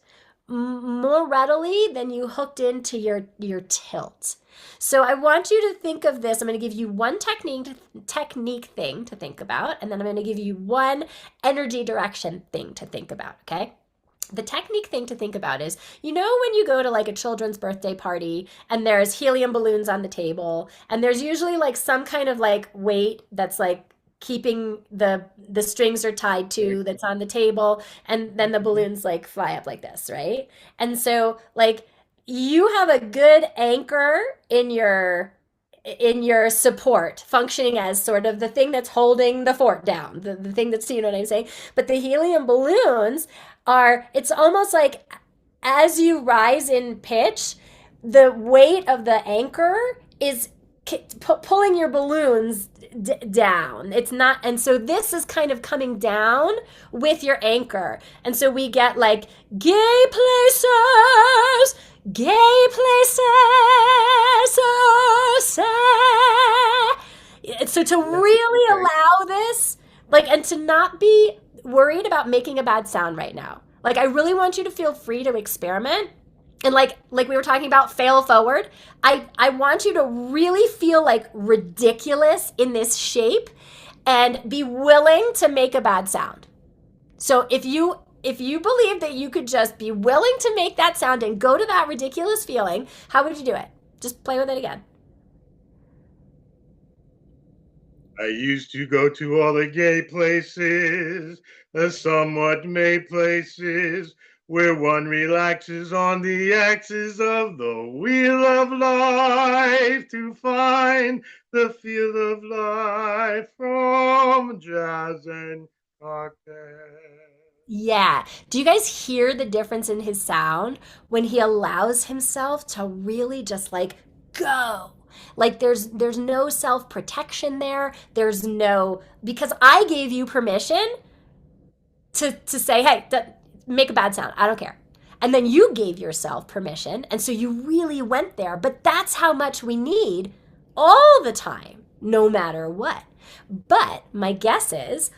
more readily than you hooked into your tilt. So I want you to think of this. I'm going to give you one technique thing to think about, and then I'm going to give you one energy direction thing to think about, okay? The technique thing to think about is, when you go to like a children's birthday party and there's helium balloons on the table, and there's usually like some kind of like weight that's like keeping the strings are tied to that's on the table, and then the balloons like fly up like this, right? And so like you have a good anchor in your support functioning as sort of the thing that's holding the fort down, the thing that's, you know what I'm saying? But the helium balloons it's almost like as you rise in pitch, the weight of the anchor is pulling your balloons down. It's not, and so this is kind of coming down with your anchor. And so we get like gay places, gay places, so sad. So to really okay. allow this, like, and to not be worried about making a bad sound right now. Like, I really want you to feel free to experiment. And like we were talking about, fail forward. I want you to really feel like ridiculous in this shape and be willing to make a bad sound. So if you believe that you could just be willing to make that sound and go to that ridiculous feeling, how would you do it? Just play with it again. I used to go to all the gay places, the somewhat May places, where one relaxes on the axis of the wheel of life to find the feel of life from jazz and cocktails. Yeah. Do you guys hear the difference in his sound when he allows himself to really just like go? Like there's no self-protection there. There's no, because I gave you permission to say, "Hey, make a bad sound. I don't care." And then you gave yourself permission, and so you really went there. But that's how much we need all the time, no matter what. But my guess is,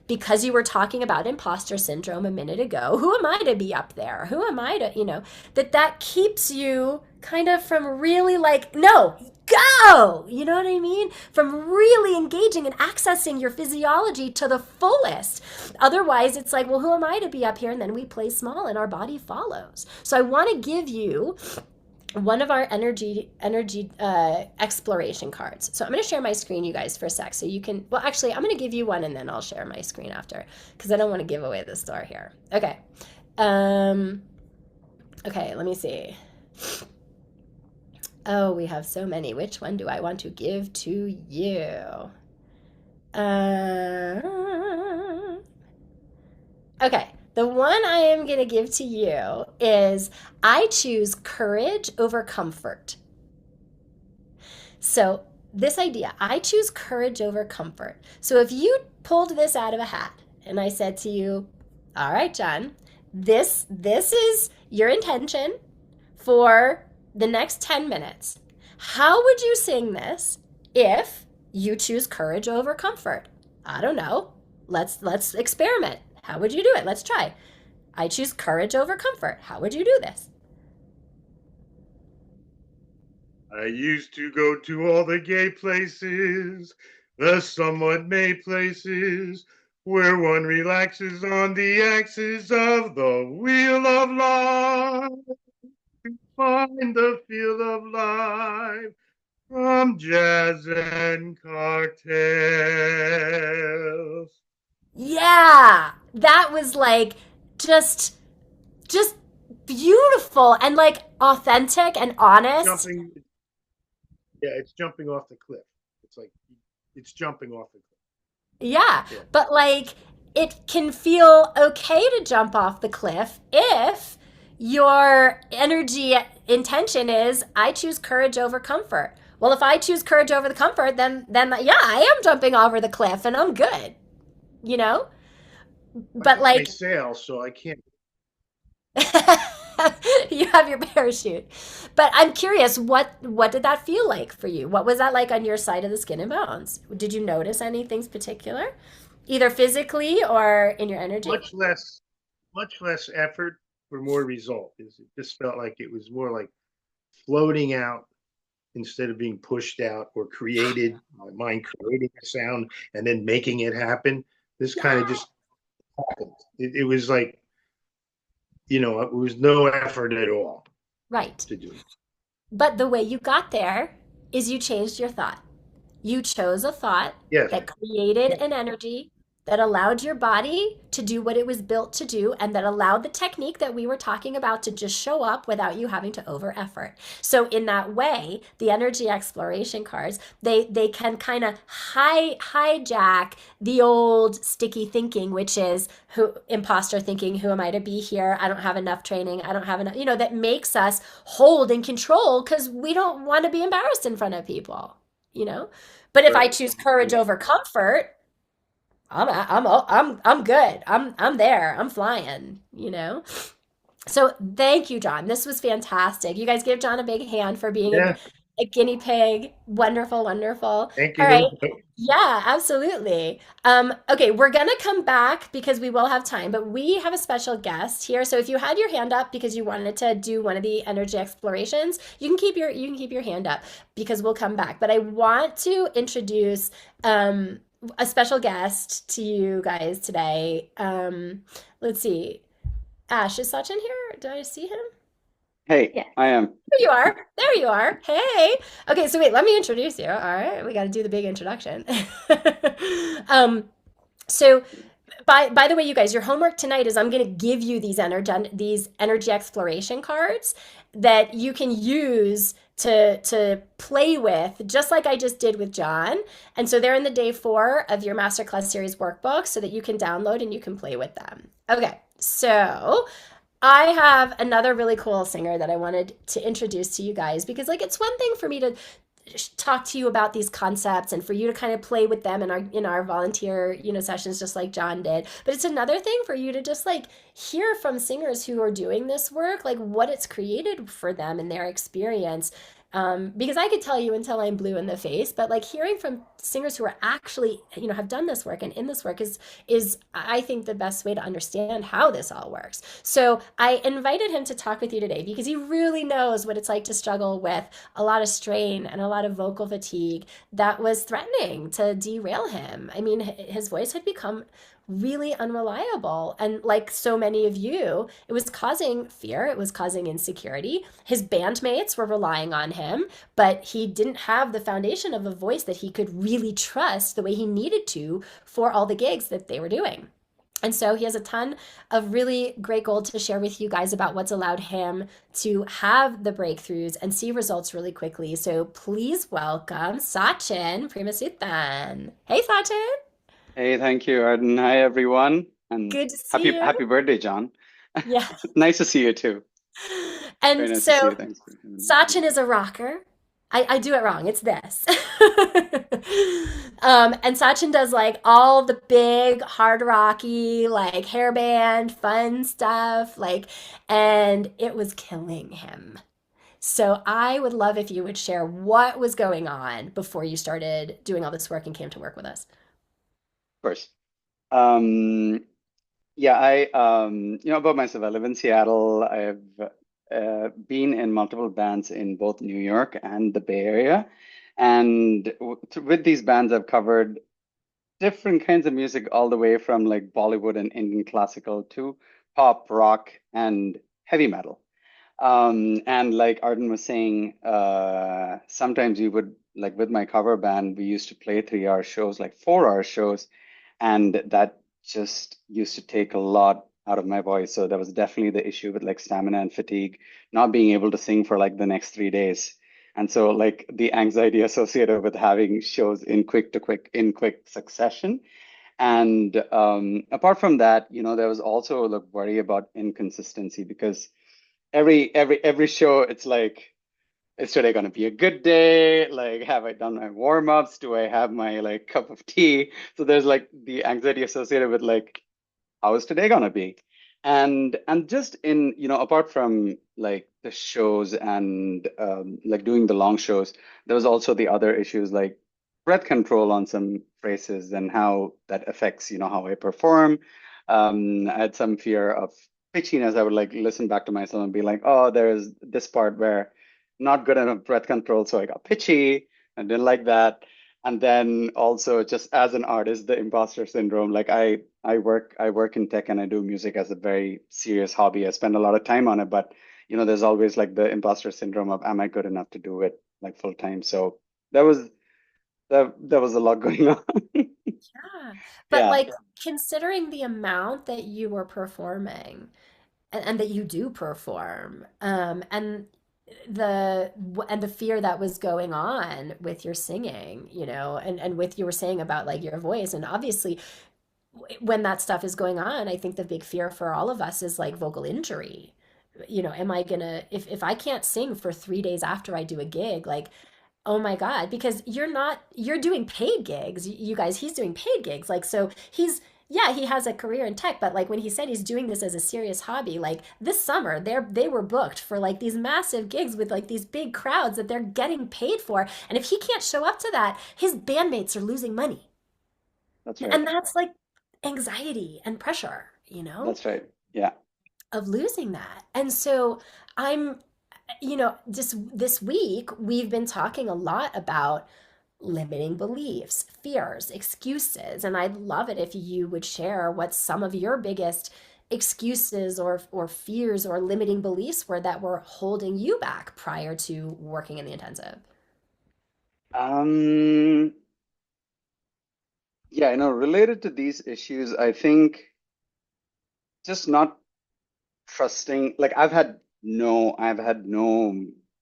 because you were talking about imposter syndrome a minute ago, who am I to be up there? Who am I to, that keeps you kind of from really like, no, go, you know what I mean? From really engaging and accessing your physiology to the fullest. Otherwise, it's like, well, who am I to be up here? And then we play small and our body follows. So I want to give you one of our energy exploration cards. So I'm going to share my screen, you guys, for a sec, so you can, well, actually, I'm going to give you one and then I'll share my screen after, because I don't want to give away the store here. Okay. Okay, let me see. Oh, we have so many. Which one do I want to give to you? Okay, the one I am going to give to you is, I choose courage over comfort. So, this idea, I choose courage over comfort. So, if you pulled this out of a hat and I said to you, all right, John, this is your intention for the next 10 minutes. How would you sing this if you choose courage over comfort? I don't know. Let's experiment. How would you do it? Let's try. I choose courage over comfort. How would you do this? I used to go to all the gay places, the somewhat May places, where one relaxes on the axis of the wheel of life, find the feel of life from jazz and cocktails. Yeah, that was like just just beautiful and like authentic and honest. Jumping, yeah, it's jumping off the cliff. It's like it's jumping off the Yeah, cliff. but like it can feel okay to jump off the cliff if your energy intention is I choose courage over comfort. Well, if I choose courage over the comfort, then yeah, I am jumping over the cliff and I'm good, you know? I But have my like sail, so I can't. you have your parachute. But I'm curious, what did that feel like for you? What was that like on your side of the skin and bones? Did you notice anything particular, either physically or in your energy? Much less, much less effort for more result. It just felt like it was more like floating out instead of being pushed out or created. My mind creating a sound and then making it happen. This kind of Yeah. just happened. It was like it was no effort at all Right. to do. But the way you got there is you changed your thought. You chose a thought Yes. that created an energy that allowed your body to do what it was built to do and that allowed the technique that we were talking about to just show up without you having to over effort. So in that way, the energy exploration cards, they can kind of hijack the old sticky thinking, which is who imposter thinking, who am I to be here? I don't have enough training. I don't have enough, that makes us hold and control because we don't want to be embarrassed in front of people, you know? But if I Right. choose courage over comfort, I'm good. I'm there. I'm flying. So thank you, John. This was fantastic. You guys give John a big hand for being Yeah. a guinea pig. Wonderful, wonderful. Thank All right. you. Yeah, absolutely. Okay, we're gonna come back because we will have time, but we have a special guest here. So if you had your hand up because you wanted to do one of the energy explorations, you can keep your hand up because we'll come back. But I want to introduce a special guest to you guys today. Let's see. Ash, is Sachin here? Do I see him? Hey, Yeah. I am. There you are. There you are. Hey. Okay, so wait, let me introduce you. All right. We got to do the big introduction. um, so by the way, you guys, your homework tonight is I'm going to give you these energy exploration cards that you can use to play with, just like I just did with John. And so they're in the day 4 of your Masterclass series workbook so that you can download and you can play with them. Okay, so I have another really cool singer that I wanted to introduce to you guys because like it's one thing for me to talk to you about these concepts and for you to kind of play with them in our volunteer sessions just like John did, but it's another thing for you to just like hear from singers who are doing this work, like what it's created for them and their experience. Because I could tell you until I'm blue in the face, but like hearing from singers who are actually have done this work and in this work is I think the best way to understand how this all works. So I invited him to talk with you today because he really knows what it's like to struggle with a lot of strain and a lot of vocal fatigue that was threatening to derail him. I mean, his voice had become really unreliable. And like so many of you, it was causing fear, it was causing insecurity. His bandmates were relying on him, but he didn't have the foundation of a voice that he could really trust the way he needed to for all the gigs that they were doing. And so he has a ton of really great gold to share with you guys about what's allowed him to have the breakthroughs and see results really quickly. So please welcome Sachin Premasuthan. Hey, Sachin. Hey, thank you, Arden. Hi, everyone, and Good to see happy you. happy birthday, John. Yeah. Nice to see you too. Very And nice to see so you. Thanks for having me. Sachin is a rocker. I do it wrong. It's this. And Sachin does like all the big hard rocky, like hairband, fun stuff, and it was killing him. So I would love if you would share what was going on before you started doing all this work and came to work with us. Of course. Um, yeah, about myself. I live in Seattle. I've been in multiple bands in both New York and the Bay Area, and with these bands, I've covered different kinds of music, all the way from like Bollywood and Indian classical to pop, rock, and heavy metal. And like Arden was saying, sometimes we would, like with my cover band, we used to play 3 hour shows, like 4 hour shows, and that just used to take a lot out of my voice. So that was definitely the issue with like stamina and fatigue, not being able to sing for like the next 3 days. And so like the anxiety associated with having shows in quick succession. And apart from that, there was also the worry about inconsistency, because every show, it's like, is today gonna be a good day? Like, have I done my warm-ups? Do I have my like cup of tea? So there's like the anxiety associated with like, how is today gonna be? And just in, apart from like the shows and like doing the long shows, there was also the other issues like breath control on some phrases and how that affects, how I perform. I had some fear of pitchiness. I would like listen back to myself and be like, oh, there's this part where not good enough breath control, so I got pitchy. I didn't like that. And then also just as an artist, the imposter syndrome. Like I work in tech and I do music as a very serious hobby. I spend a lot of time on it, but there's always like the imposter syndrome of, am I good enough to do it like full time? So that was that was a lot going on. Yeah. But Yeah. like considering the amount that you were performing and that you do perform, and the fear that was going on with your singing, and with you were saying about like your voice, and obviously when that stuff is going on, I think the big fear for all of us is like vocal injury. Am I gonna, if I can't sing for 3 days after I do a gig, like, oh my God, because you're doing paid gigs. You guys, he's doing paid gigs. Like, so yeah, he has a career in tech, but like when he said he's doing this as a serious hobby, like this summer, they were booked for like these massive gigs with like these big crowds that they're getting paid for. And if he can't show up to that, his bandmates are losing money. That's right. And that's like anxiety and pressure, That's right. Yeah. of losing that. And so I'm, just this week, we've been talking a lot about limiting beliefs, fears, excuses. And I'd love it if you would share what some of your biggest excuses or fears or limiting beliefs were that were holding you back prior to working in the intensive. Um, yeah, related to these issues, I think just not trusting. Like I've had no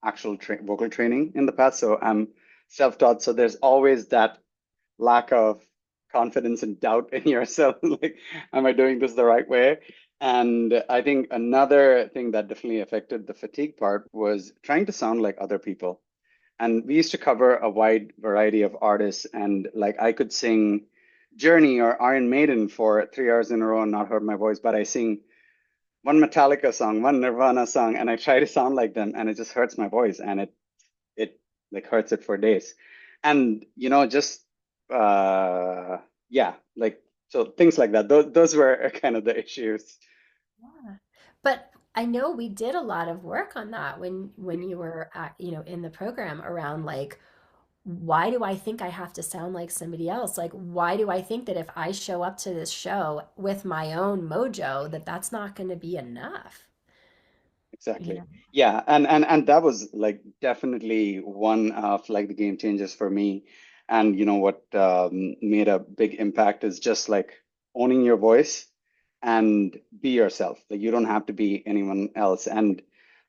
actual vocal training in the past, so I'm self-taught. So there's always that lack of confidence and doubt in yourself. Like, am I doing this the right way? And I think another thing that definitely affected the fatigue part was trying to sound like other people. And we used to cover a wide variety of artists, and like I could sing Journey or Iron Maiden for 3 hours in a row and not hurt my voice, but I sing one Metallica song, one Nirvana song, and I try to sound like them, and it just hurts my voice, and it like hurts it for days. And just uh yeah, like, so things like that. Those were kind of the issues. Yeah. But I know we did a lot of work on that when you were in the program around like why do I think I have to sound like somebody else? Like why do I think that if I show up to this show with my own mojo that that's not going to be enough? You Exactly. know? Yeah, and that was like definitely one of like the game changers for me. And what made a big impact is just like owning your voice and be yourself. Like you don't have to be anyone else. And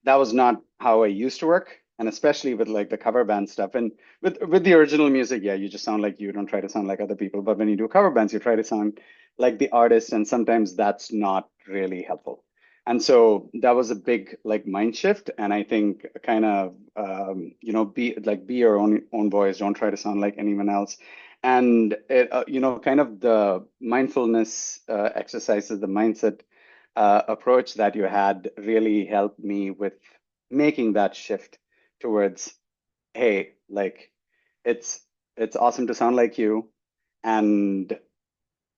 that was not how I used to work. And especially with like the cover band stuff. And with the original music, yeah, you just sound like you, don't try to sound like other people. But when you do cover bands, you try to sound like the artist, and sometimes that's not really helpful. And so that was a big like mind shift. And I think kind of be your own voice. Don't try to sound like anyone else. And kind of the mindfulness exercises, the mindset approach that you had really helped me with making that shift towards, hey, like it's it's awesome to sound like you, and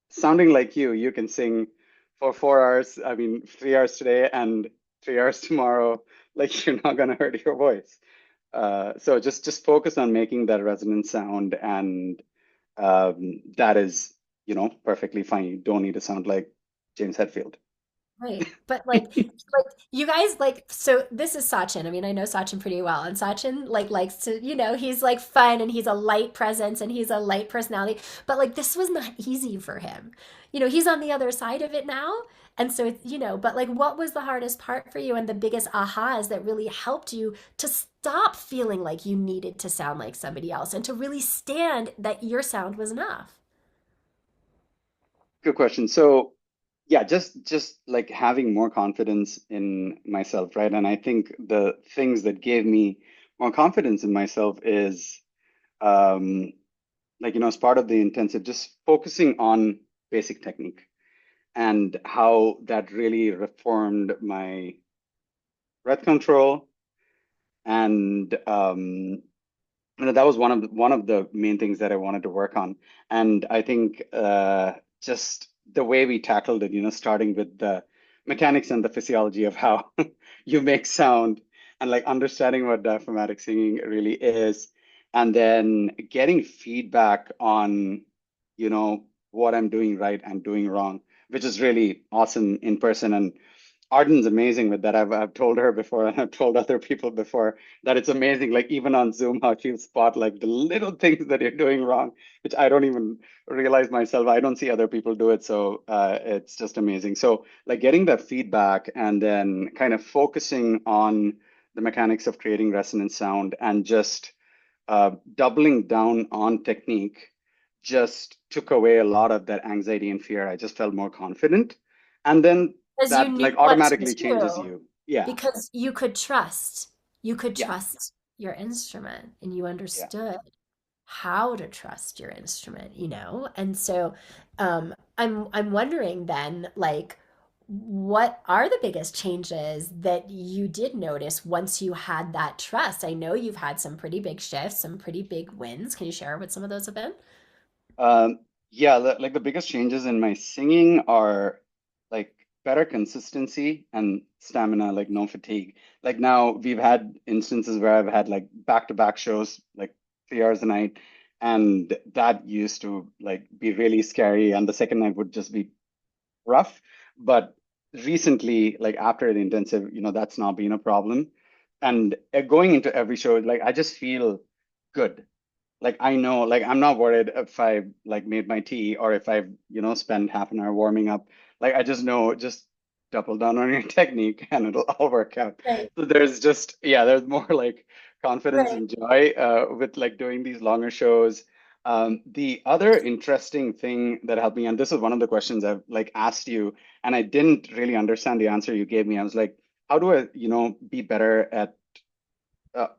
sounding like you can sing for 4 hours, I mean 3 hours today and 3 hours tomorrow. Like you're not gonna hurt your voice. So just focus on making that resonant sound, and that is perfectly fine. You don't need to sound like James Hetfield. Right. But like you guys like so this is Sachin. I mean, I know Sachin pretty well. And Sachin like likes to, he's like fun and he's a light presence and he's a light personality. But like this was not easy for him. He's on the other side of it now. And so it's, but like what was the hardest part for you and the biggest ahas that really helped you to stop feeling like you needed to sound like somebody else and to really stand that your sound was enough? Good question. So yeah, just like having more confidence in myself, right? And I think the things that gave me more confidence in myself is um like as part of the intensive, just focusing on basic technique and how that really reformed my breath control. And that was one of the main things that I wanted to work on. And I think just the way we tackled it, starting with the mechanics and the physiology of how you make sound and like understanding what diaphragmatic singing really is, and then getting feedback on, what I'm doing right and doing wrong, which is really awesome in person. And Arden's amazing with that. I've told her before, and I've told other people before that it's amazing. Like even on Zoom, how she'll spot like the little things that you're doing wrong, which I don't even realize myself. I don't see other people do it, so it's just amazing. So like getting that feedback and then kind of focusing on the mechanics of creating resonant sound and just doubling down on technique just took away a lot of that anxiety and fear. I just felt more confident. And then Because you that knew like what to automatically changes do. you. Yeah. Because Yeah. you could trust your instrument and you Yeah. understood how to trust your instrument. And so I'm wondering then like what are the biggest changes that you did notice once you had that trust? I know you've had some pretty big shifts, some pretty big wins. Can you share what some of those have been? Yeah, like the biggest changes in my singing are like better consistency and stamina, like no fatigue. Like now we've had instances where I've had like back-to-back shows, like 3 hours a night, and that used to like be really scary, and the second night would just be rough. But recently, like after the intensive, that's not been a problem. And going into every show, like I just feel good. Like I know, like I'm not worried if I like made my tea or if I've, spent half an hour warming up. Like I just know, just double down on your technique and it'll all work out. Right, So there's just, yeah, there's more like confidence right. and joy with like doing these longer shows. The other interesting thing that helped me, and this is one of the questions I've like asked you, and I didn't really understand the answer you gave me. I was like, how do I, be better at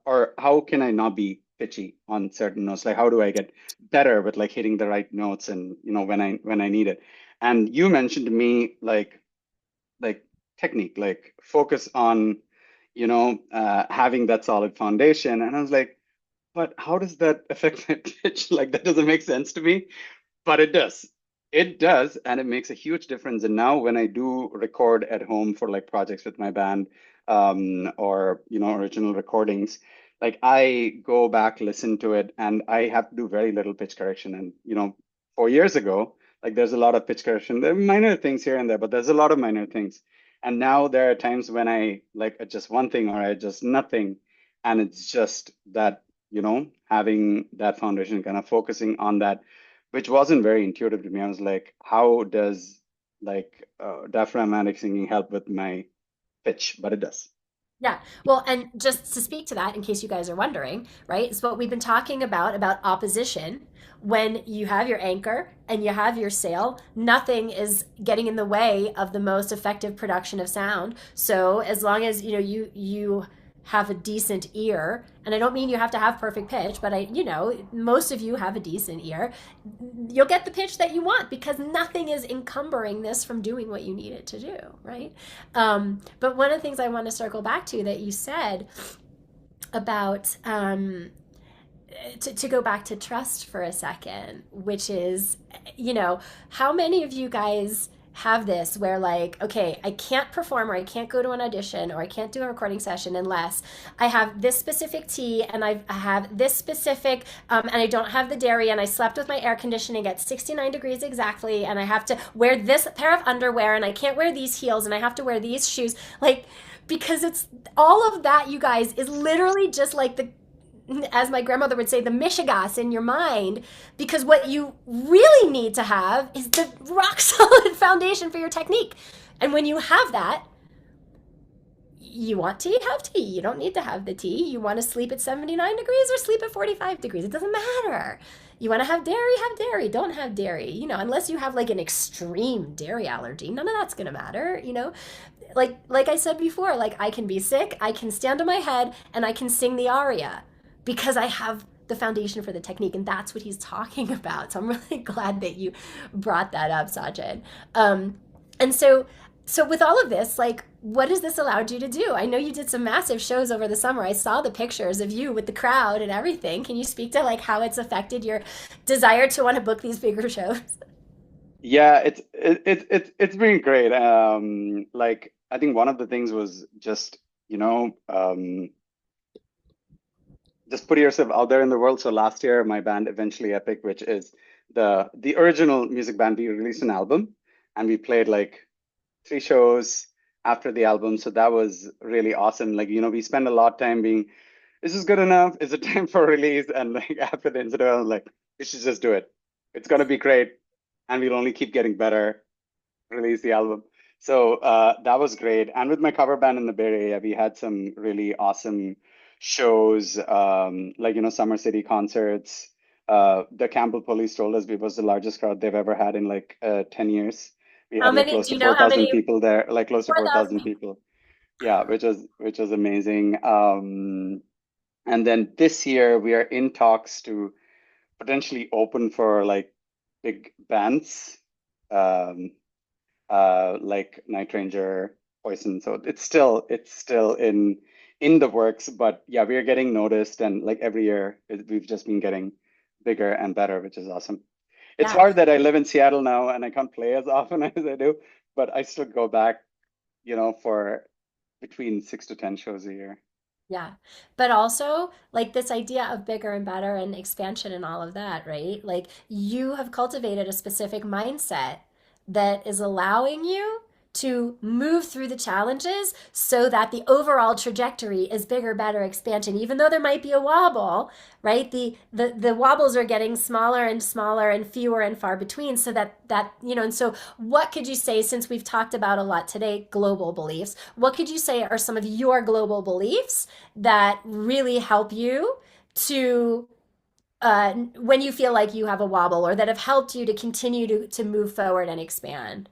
or how can I not be pitchy on certain notes? Like how do I get better with like hitting the right notes and when I need it? And you mentioned to me like technique, like focus on having that solid foundation. And I was like, but how does that affect my pitch? Like that doesn't make sense to me, but it does. It does, and it makes a huge difference. And now when I do record at home for like projects with my band, or original recordings, like I go back, listen to it, and I have to do very little pitch correction. And 4 years ago, like there's a lot of pitch correction. There are minor things here and there, but there's a lot of minor things. And now there are times when I like adjust one thing or I adjust nothing, and it's just that having that foundation, kind of focusing on that, which wasn't very intuitive to me. I was like, how does like diaphragmatic singing help with my pitch? But it does. Yeah. Well, and just to speak to that, in case you guys are wondering, right, is what we've been talking about opposition. When you have your anchor and you have your sail, nothing is getting in the way of the most effective production of sound. So as long as you have a decent ear, and I don't mean you have to have perfect pitch, but most of you have a decent ear, you'll get the pitch that you want because nothing is encumbering this from doing what you need it to do, right? But one of the things I want to circle back to that you said about to go back to trust for a second, which is, how many of you guys have this where like, okay, I can't perform or I can't go to an audition or I can't do a recording session unless I have this specific tea and I have this specific, and I don't have the dairy and I slept with my air conditioning at 69 degrees exactly and I have to wear this pair of underwear and I can't wear these heels and I have to wear these shoes. Like, because it's all of that, you guys, is literally just like the, as my grandmother would say, the mishigas in your mind, because what you really need to have is the rock solid foundation for your technique. And when you have that, you want tea, have tea. You don't need to have the tea. You want to sleep at 79 degrees or sleep at 45 degrees. It doesn't matter. You want to have dairy, don't have dairy. Unless you have like an extreme dairy allergy, none of that's going to matter. Like I said before, like I can be sick, I can stand on my head and I can sing the aria because I have the foundation for the technique, and that's what he's talking about. So I'm really glad that you brought that up, Sajid. And so with all of this, like, what has this allowed you to do? I know you did some massive shows over the summer. I saw the pictures of you with the crowd and everything. Can you speak to like how it's affected your desire to want to book these bigger shows? Yeah, it's been great. Like I think one of the things was just, just put yourself out there in the world. So last year, my band, Eventually Epic, which is the original music band, we released an album and we played like 3 shows after the album. So that was really awesome. Like, we spend a lot of time being, is this good enough? Is it time for release? And like after the incident, I was like, we should just do it. It's gonna be great, and we'll only keep getting better. Release the album. So that was great. And with my cover band in the Bay Area, we had some really awesome shows, like, Summer City concerts. The Campbell Police told us it was the largest crowd they've ever had in like 10 years. We How had like many, close do to you know how 4,000 many? people there, like close to 4,000 4,000. people. Yeah, which was amazing. And then this year we are in talks to potentially open for like big bands. Um, like Night Ranger, Poison. So it's still in the works, but yeah, we are getting noticed, and like every year we've just been getting bigger and better, which is awesome. It's Yeah. hard that I live in Seattle now and I can't play as often as I do, but I still go back, for between 6 to 10 shows a year. Yeah. But also, like this idea of bigger and better and expansion and all of that, right? Like you have cultivated a specific mindset that is allowing you to move through the challenges so that the overall trajectory is bigger, better expansion. Even though there might be a wobble, right? The wobbles are getting smaller and smaller and fewer and far between so that, and so what could you say, since we've talked about a lot today, global beliefs, what could you say are some of your global beliefs that really help you to when you feel like you have a wobble, or that have helped you to continue to move forward and expand?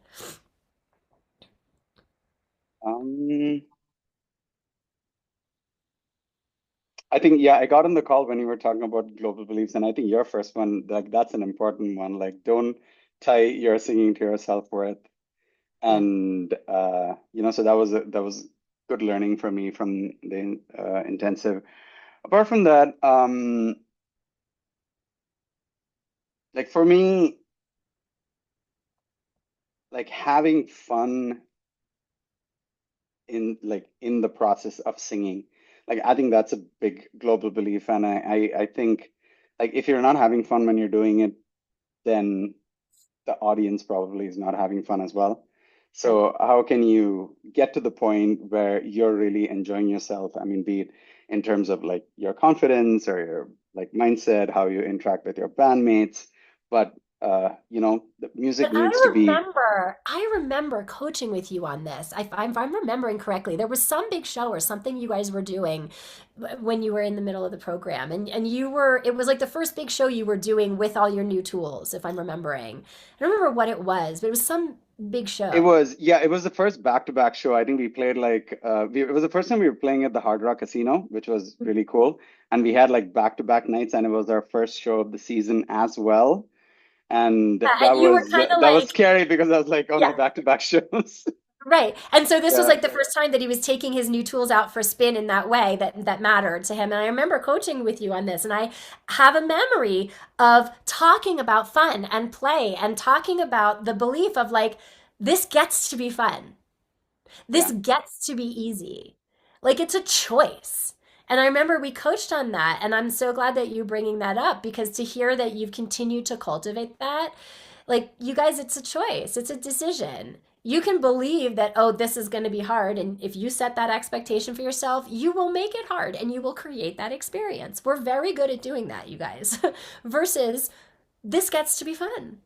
Um, I think, yeah, I got on the call when you were talking about global beliefs, and I think your first one, like that's an important one. Like, don't tie your singing to your self-worth. Yeah. And so that was good learning for me from the intensive. Apart from that, like for me, like having fun in the process of singing, like I think that's a big global belief, and I think like if you're not having fun when you're doing it, then the audience probably is not having fun as well. Right. So how can you get to the point where you're really enjoying yourself? I mean, be it in terms of like your confidence or your like mindset, how you interact with your bandmates, but the music But needs to be. I remember coaching with you on this. If I'm remembering correctly, there was some big show or something you guys were doing when you were in the middle of the program, and it was like the first big show you were doing with all your new tools, if I'm remembering. I don't remember what it was, but it was some big It show. was, yeah, it was the first back-to-back show. I think we played like it was the first time we were playing at the Hard Rock Casino, which was really cool. And we had like back-to-back nights, and it was our first show of the season as well. And Yeah, that and you were was kind of that was like, scary because I was like, oh no, yeah. back-to-back shows. Right. And so this was Yeah. like the first time that he was taking his new tools out for a spin in that way that mattered to him. And I remember coaching with you on this, and I have a memory of talking about fun and play and talking about the belief of like This gets to be fun. This Yeah. gets to be easy. Like it's a choice. And I remember we coached on that. And I'm so glad that you're bringing that up because to hear that you've continued to cultivate that, like you guys, it's a choice, it's a decision. You can believe that, oh, this is going to be hard. And if you set that expectation for yourself, you will make it hard and you will create that experience. We're very good at doing that, you guys, versus this gets to be fun.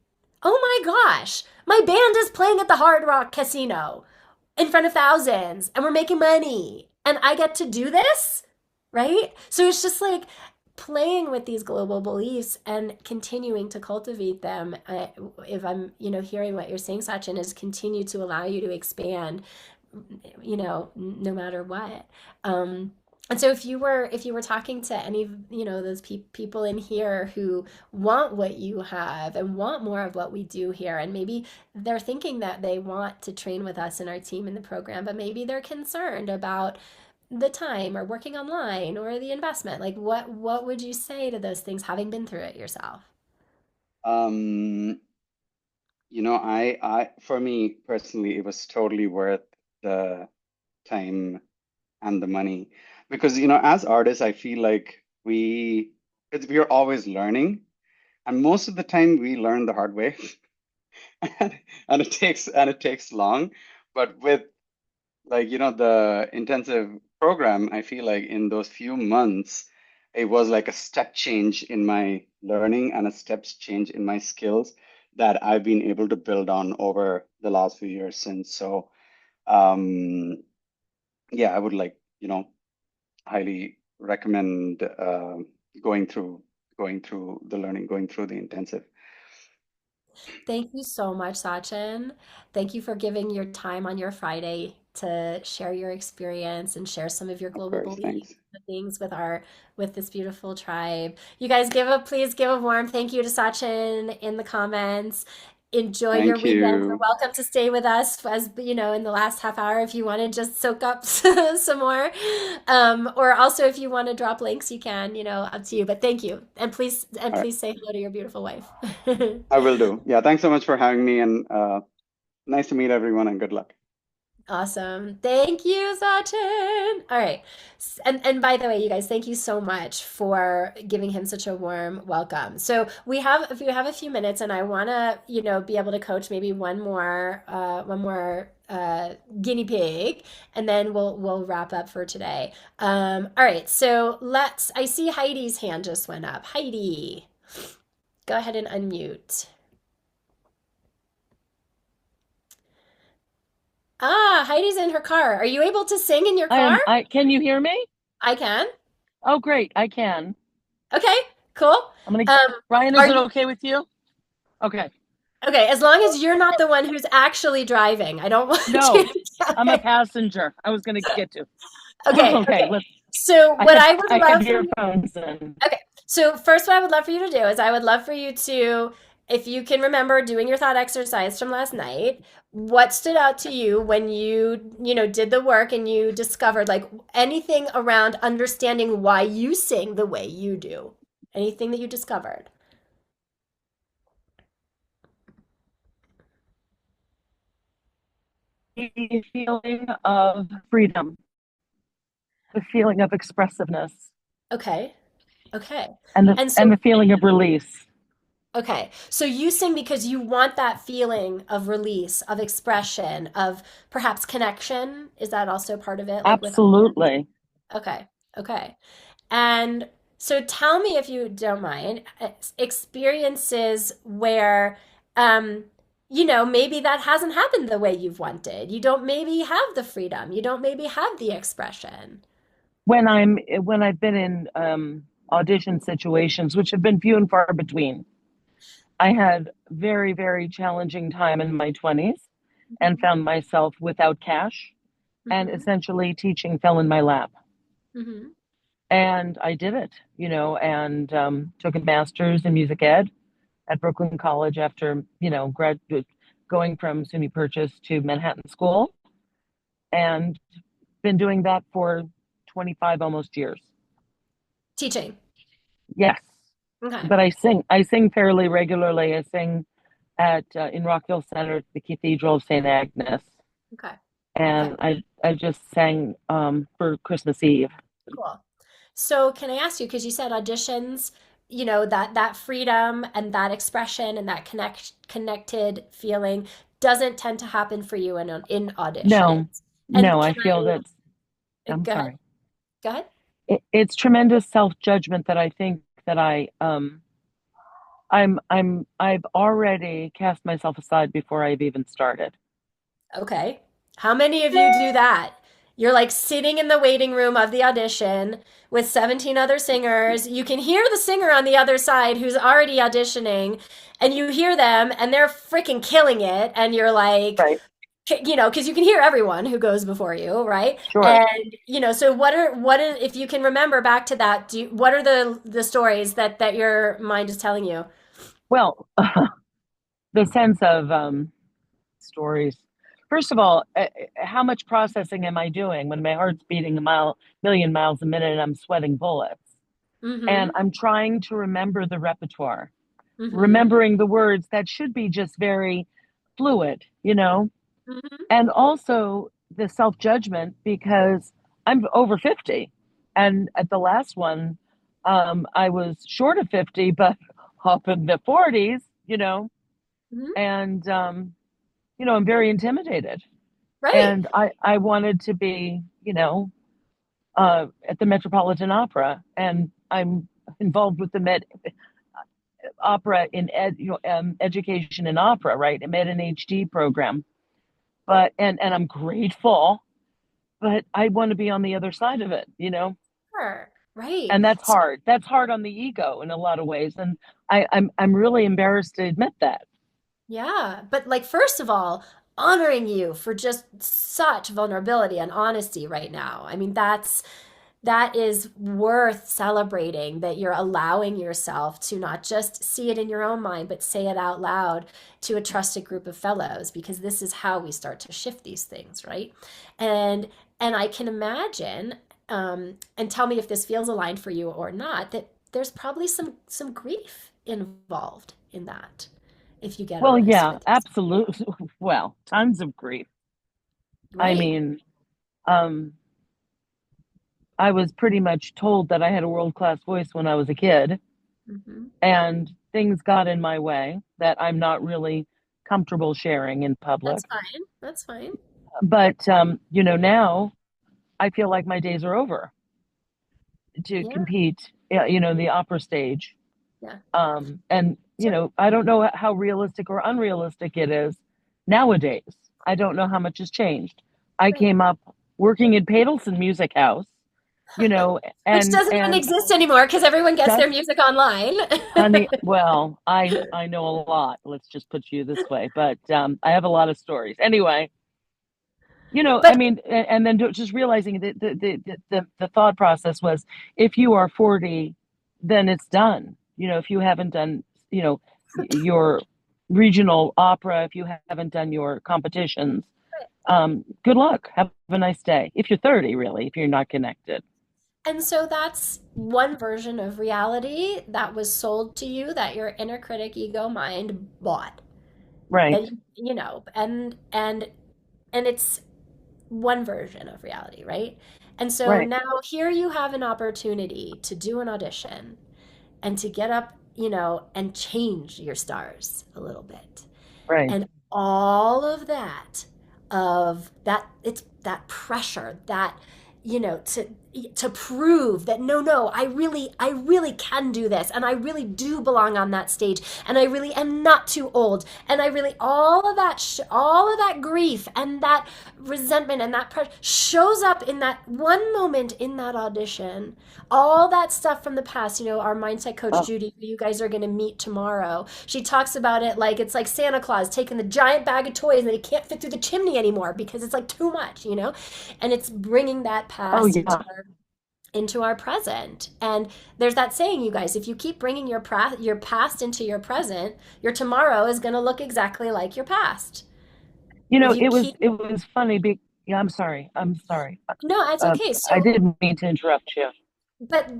Oh my gosh, my band is playing at the Hard Rock Casino in front of thousands and we're making money and I get to do this, right? So it's just like playing with these global beliefs and continuing to cultivate them. If I'm, hearing what you're saying, Sachin, is continue to allow you to expand, no matter what. And so if you were talking to any of those people in here who want what you have and want more of what we do here, and maybe they're thinking that they want to train with us in our team in the program, but maybe they're concerned about the time or working online or the investment, like what would you say to those things, having been through it yourself? Um, for me personally, it was totally worth the time and the money because, as artists, I feel like we're always learning, and most of the time we learn the hard way, and, and it takes long. But with the intensive program, I feel like in those few months, it was like a step change in my learning and a step change in my skills that I've been able to build on over the last few years since. So, um, yeah, I would highly recommend going through the learning, going through the intensive. Thank you so much, Sachin. Thank you for giving your time on your Friday to share your experience and share some of your Of global course, beliefs thanks. and things with this beautiful tribe. You guys please give a warm thank you to Sachin in the comments. Enjoy your Thank weekend. You're you. welcome to stay with us as in the last half hour if you want to just soak up some more. Or also if you want to drop links, you can, up to you. But thank you. And All right, please say hello to your beautiful wife. I will do. Yeah, thanks so much for having me, and nice to meet everyone, and good luck. Awesome. Thank you, Sachin. All right. And by the way, you guys, thank you so much for giving him such a warm welcome. So if we have a few minutes and I want to, be able to coach maybe one more guinea pig, and then we'll wrap up for today. All right. So I see Heidi's hand just went up. Heidi, go ahead and unmute. Ah, Heidi's in her car. Are you able to sing in your car? Can you hear me? I can. Oh, great. I can. Okay, cool. Um, Ryan, is are it you okay with you? Okay. okay? As long as you're not the one who's actually driving, I don't want you No, to. I'm a passenger. I was going to get to. Okay, Okay. okay. So what I would I have love for you, earphones in. okay. So first, what I would love for you to do is I would love for you to, if you can remember doing your thought exercise from last night, what stood out to you when you did the work and you discovered like anything around understanding why you sing the way you do. Anything that you discovered. The feeling of freedom, the feeling of expressiveness, Okay. Okay. and the And and so the feeling of release. okay. So you sing because you want that feeling of release, of expression, of perhaps connection. Is that also part of it, like with audience? Absolutely. Okay. Okay. And so tell me if you don't mind, experiences where maybe that hasn't happened the way you've wanted. You don't maybe have the freedom. You don't maybe have the expression. When I've been in audition situations, which have been few and far between, I had very, very challenging time in my 20s and Hmm. found myself without cash, and Hmm. essentially teaching fell in my lap. Hmm. And I did it, and took a master's in music ed at Brooklyn College after, graduate going from SUNY Purchase to Manhattan School, and been doing that for 25 almost years. Teaching. Yes. Okay. But I sing fairly regularly. I sing at in Rockville Center at the Cathedral of St. Agnes, Okay. Okay. and I just sang for Christmas Eve. Cool. So can I ask you, because you said auditions, that freedom and that expression and that connected feeling doesn't tend to happen for you in No, auditions. And no, I feel that. I'm go ahead. sorry. Go ahead. It's tremendous self-judgment that I think that I've already cast myself aside before I've even started. Okay. How many of you do that? You're like sitting in the waiting room of the audition with 17 other singers. You can hear the singer on the other side who's already auditioning, and you hear them and they're freaking killing it. And you're like, Right. because you can hear everyone who goes before you, right? Sure. And so what are if you can remember back to that, what are the stories that your mind is telling you? Well, the sense of stories. First of all, how much processing am I doing when my heart's beating million miles a minute and I'm sweating bullets? And Mm-hmm. I'm trying to remember the repertoire, Mm-hmm. remembering the words that should be just very fluid, Mm-hmm. and also the self-judgment because I'm over 50. And at the last one, I was short of 50, but up in the 40s, Mm-hmm. and, I'm very intimidated. Right. And I wanted to be, at the Metropolitan Opera, and I'm involved with the Met Opera in education and opera, right? A Med and HD program. But and I'm grateful, but I want to be on the other side of it. Sure. Right. And that's So, hard. That's hard on the ego in a lot of ways. And I'm really embarrassed to admit that. yeah, but like first of all, honoring you for just such vulnerability and honesty right now. I mean, that is worth celebrating, that you're allowing yourself to not just see it in your own mind, but say it out loud to a trusted group of fellows, because this is how we start to shift these things, right? And I can imagine, and tell me if this feels aligned for you or not, that there's probably some grief involved in that, if you get Well, honest yeah, with yourself. absolutely. Well, tons of grief. I Right. mean, um, I was pretty much told that I had a world-class voice when I was a kid, Hmm. and things got in my way that I'm not really comfortable sharing in public. That's fine. That's fine. But now I feel like my days are over to Yeah. compete, the opera stage. Yeah. And So, I don't know how realistic or unrealistic it is nowadays. I don't know how much has changed. I right. came up working at Padelson Music House, you know, Which and doesn't even exist anymore because everyone gets their that's music online. honey. Well, I know a lot. Let's just put you this way, but I have a lot of stories anyway. I But mean, and then just realizing that the thought process was, if you are 40, then it's done. If you haven't done, your regional opera, if you haven't done your competitions, good luck. Have a nice day. If you're 30, really, if you're not connected. and so that's one version of reality that was sold to you, that your inner critic ego mind bought. Right, That and it's one version of reality, right? And so right, now here you have an opportunity to do an audition and to get up, and change your stars a little bit. right, And all of that, it's that pressure, that, to prove that no, I really can do this, and I really do belong on that stage, and I really am not too old, and I really, all of that grief and that resentment and that pressure shows up in that one moment in that audition. All that stuff from the past, our mindset coach oh, Judy, who you guys are going to meet tomorrow, she talks about it like it's like Santa Claus taking the giant bag of toys and it can't fit through the chimney anymore because it's like too much. And it's bringing that oh past yeah. into our present. And there's that saying, you guys, if you keep bringing your past into your present, your tomorrow is going to look exactly like your past. If you keep It was funny. Yeah, I'm sorry. I'm sorry. No, it's okay. I So didn't mean to interrupt you. but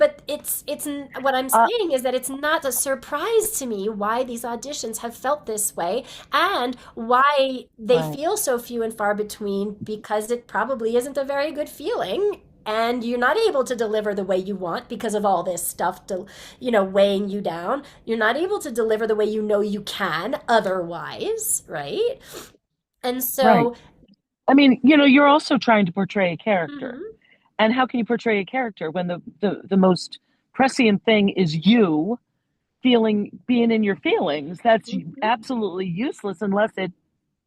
what I'm Uh, saying is that it's not a surprise to me why these auditions have felt this way and why they right, feel so few and far between because it probably isn't a very good feeling and you're not able to deliver the way you want because of all this stuff to weighing you down. You're not able to deliver the way you know you can otherwise, right? And right. so I mean, you're also trying to portray a character. mhm, And how can you portray a character when the most prescient thing is you being in your feelings? That's mhm. absolutely useless unless it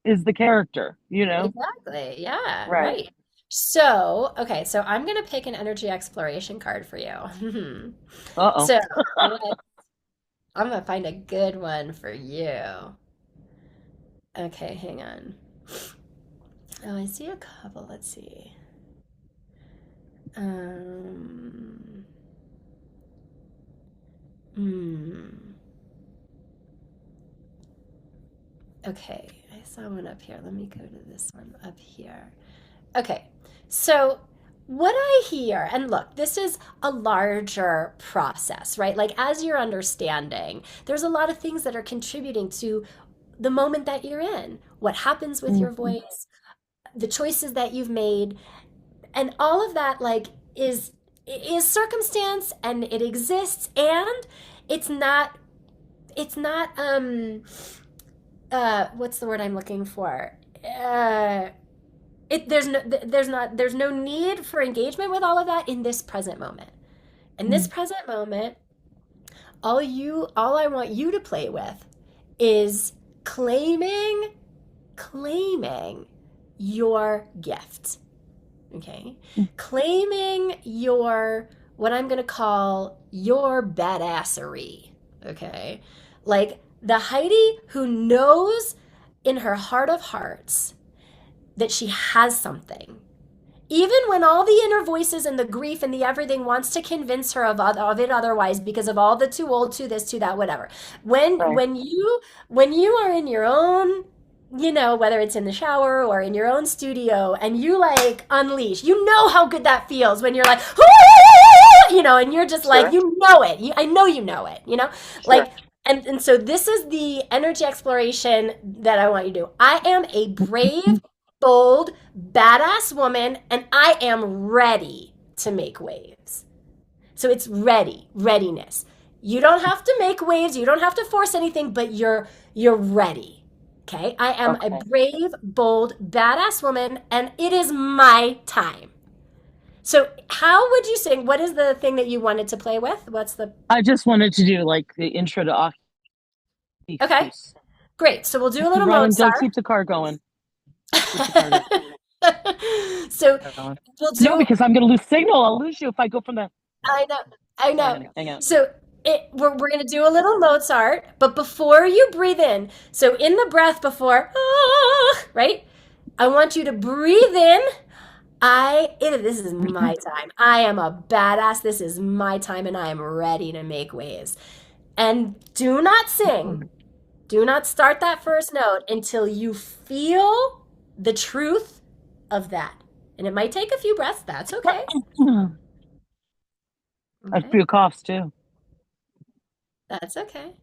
is the character, you know? Exactly. Yeah, Right. right. So, okay, so I'm gonna pick an energy exploration card for you. Uh-oh. So, I'm gonna find a good one for you. Okay, hang on. Oh, I see a couple. Let's see. Um, hmm. Okay, I saw one up here. Let me go to this one up here. Okay, so what I hear, and look, this is a larger process, right? Like, as you're understanding, there's a lot of things that are contributing to the moment that you're in, what happens with your Mhm. voice, the choices that you've made, and all of that, like, is circumstance and it exists, and it's not, it's not, what's the word I'm looking for? Uh, there's no need for engagement with all of that in this present moment. In this Mm. present moment, all I want you to play with is claiming claiming your gift. Okay? Claiming your what I'm going to call your badassery. Okay? Like the Heidi who knows in her heart of hearts that she has something. Even when all the inner voices and the grief and the everything wants to convince her of it otherwise because of all the too old, to this, to that, whatever. When Right. when you when you are in your own, whether it's in the shower or in your own studio and you like unleash, you know how good that feels when you're like, and you're just like, Sure, you know it. I know you know it, sure. like and so this is the energy exploration that I want you to do. I am a brave, bold, badass woman, and I am ready to make waves. So it's readiness. You don't have to make waves, you don't have to force anything, but you're ready. Okay? I am a Okay. brave, bold, badass woman, and it is my time. So how would you sing? What is the thing that you wanted to play with? What's the I just wanted to do like the intro to Okay, Occhus. great. So we'll do a little Rylan, don't Mozart. keep the car going. Keep the car So going. we'll No, do because I'm going to lose signal. I'll lose you if I go from the. I know. I Sorry, know. honey. Hang out. So we're going to do a little Mozart, but before you breathe in, so in the breath before, right? I want you to breathe in. This is my time. I am a badass. This is my time, and I am ready to make waves. And do not sing. Do not start that first note until you feel the truth of that. And it might take a few breaths. That's okay. A Okay. few coughs too. That's okay.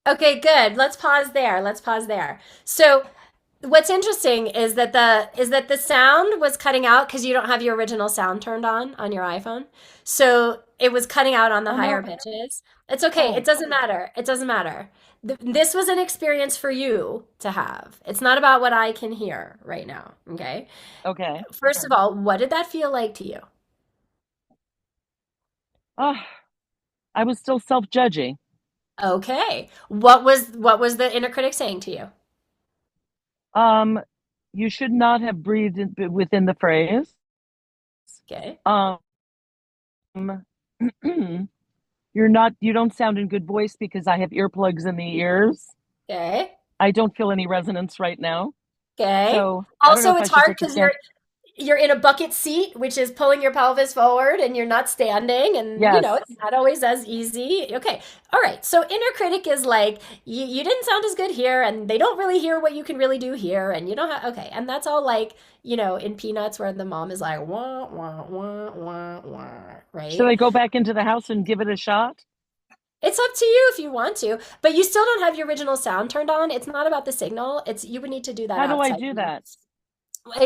Okay, good. Let's pause there. Let's pause there. So, what's interesting is that the sound was cutting out because you don't have your original sound turned on your iPhone. So, it was cutting out on the Oh higher no. pitches. It's okay. It Oh, doesn't matter. It doesn't matter. This was an experience for you to have. It's not about what I can hear right now, okay? okay. First of all, what did that feel like to you? Oh, I was still self-judging. Okay. What was the inner critic saying to you? Um, you should not have breathed within the phrase. Okay. Um, you don't sound in good voice because I have earplugs in the ears. Okay. I don't feel any resonance right now. Okay. So I don't know Also, if I it's should hard take a because stand. you're in a bucket seat, which is pulling your pelvis forward and you're not standing, and Yes. it's not always as easy. Okay. All right. So inner critic is like you didn't sound as good here, and they don't really hear what you can really do here, and you don't have okay, and that's all like, in Peanuts where the mom is like wah wah wah wah wah, Should right? I go back into the house and give it a shot? It's up to you if you want to, but you still don't have your original sound turned on. It's not about the signal. It's you would need to do that How do I outside. do that?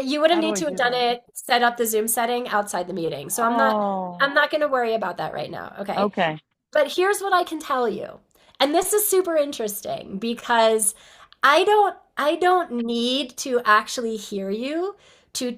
You would have How do need I to have do done that? it, set up the Zoom setting outside the meeting. So Oh, I'm not going to worry about that right now, okay? okay. But here's what I can tell you. And this is super interesting because I don't need to actually hear you to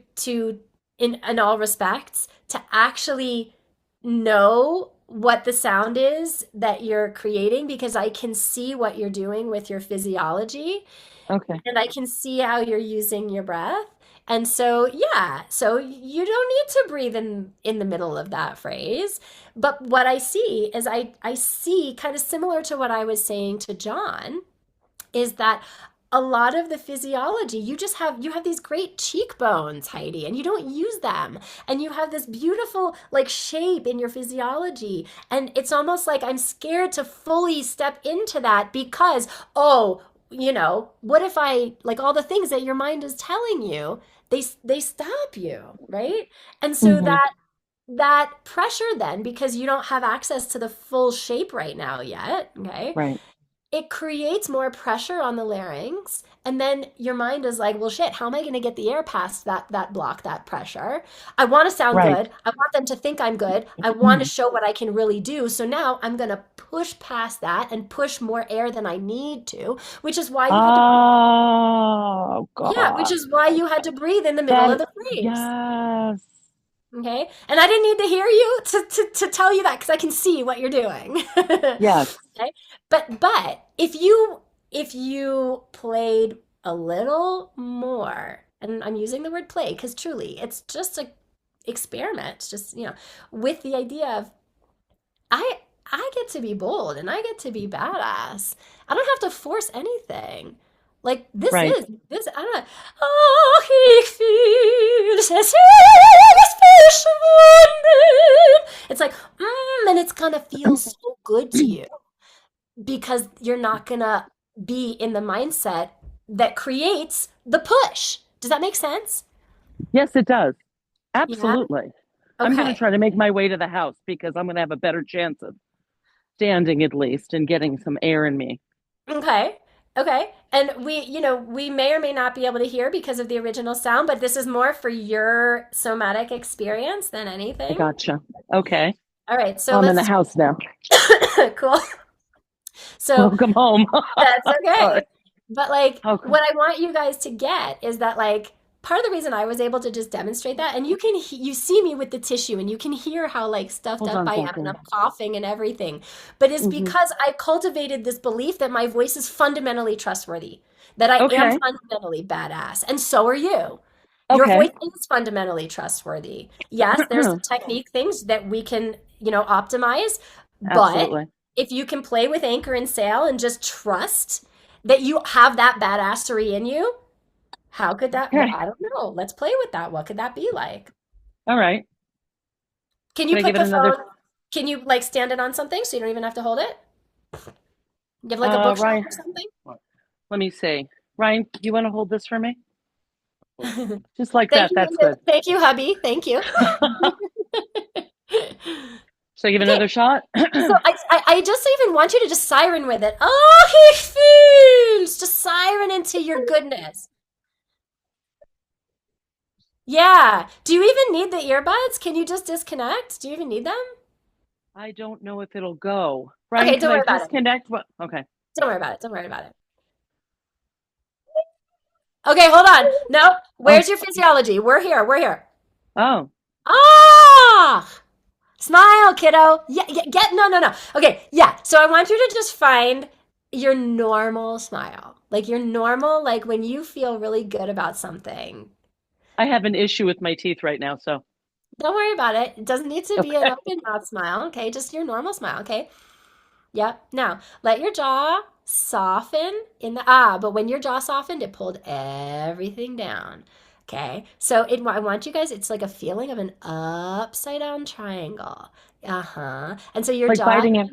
in all respects to actually know what the sound is that you're creating because I can see what you're doing with your physiology Okay. and I can see how you're using your breath. And so, yeah, so you don't need to breathe in the middle of that phrase. But what I see is I see kind of similar to what I was saying to John is that a lot of the physiology you have these great cheekbones, Heidi, and you don't use them, and you have this beautiful like shape in your physiology, and it's almost like I'm scared to fully step into that because oh, what if I like all the things that your mind is telling you, they stop you, right? And so Hmm. that pressure then because you don't have access to the full shape right now yet, okay, Right. it creates more pressure on the larynx, and then your mind is like, well shit, how am I going to get the air past that block, that pressure? I want to sound Right. good, I want them to think I'm good, I want to show what I can really do, so now I'm going to push past that and push more air than I need to, which is why you had to Oh yeah, which God. is why you had to breathe in the middle of That the phrase. yes. Okay, and I didn't need to hear you to tell you that because I can see what you're doing. Yes. Okay, but if you played a little more, and I'm using the word play because truly it's just a experiment, just with the idea of I I get to be bold and I get to be badass. I don't have to force anything. Like Right. this I don't know. Oh, he feels as if his fish wounded. It's like, and it's gonna feel so good to you because you're not gonna be in the mindset that creates the push. Does that make sense? Yes, it does. Yeah. Absolutely. I'm going to Okay. try to make my way to the house because I'm going to have a better chance of standing at least and getting some air in me. Okay. Okay. And we may or may not be able to hear because of the original sound, but this is more for your somatic experience than I anything. gotcha. Okay. All right. So I'm in the let's house now. cool. So Welcome home. that's Sorry. okay. But like Okay. what I want you guys to get is that like part of the reason I was able to just demonstrate that and you see me with the tissue and you can hear how like stuffed Hold up on a I am and I'm second. coughing and everything. But it's Hmm. because I cultivated this belief that my voice is fundamentally trustworthy, that I am Okay. fundamentally badass, and so are you. Your Okay. voice is fundamentally trustworthy. Yes, there's some technique things that we can, optimize, but Absolutely. if you can play with anchor and sail and just trust that you have that badassery in you, how could that? Well, Okay. I don't know. Let's play with that. What could that be like? All right. Can you Can I give put it the another? phone? Can you like stand it on something so you don't even have to hold it? You have like a bookshelf Ryan, or something? let me see. Ryan, you want to hold this for me? Just like Thank that. you, That's good. thank you, hubby. Thank you. So give Okay, another shot? so I just even want you to just siren with it. Oh, he feels just siren into your goodness. Yeah. Do you even need the earbuds? Can you just disconnect? Do you even need them? I don't know if it'll go. Ryan, Okay, can don't I worry about it. disconnect? What? Okay. Don't worry about it. Don't worry about it. Okay, hold on. No, Oh, where's your physiology? We're here. We're here. oh, Ah! Smile, kiddo. Yeah, yeah, get no, no, no. Okay, yeah. So I want you to just find your normal smile. Like your normal, like when you feel really good about something. I have an issue with my teeth right now, so Don't worry about it. It doesn't need to be an Okay. open mouth smile, okay? Just your normal smile, okay? Yep. Now, let your jaw soften in the but when your jaw softened, it pulled everything down. Okay. So I want you guys, it's like a feeling of an upside down triangle. Uh-huh. And so your Like jaw, biting it.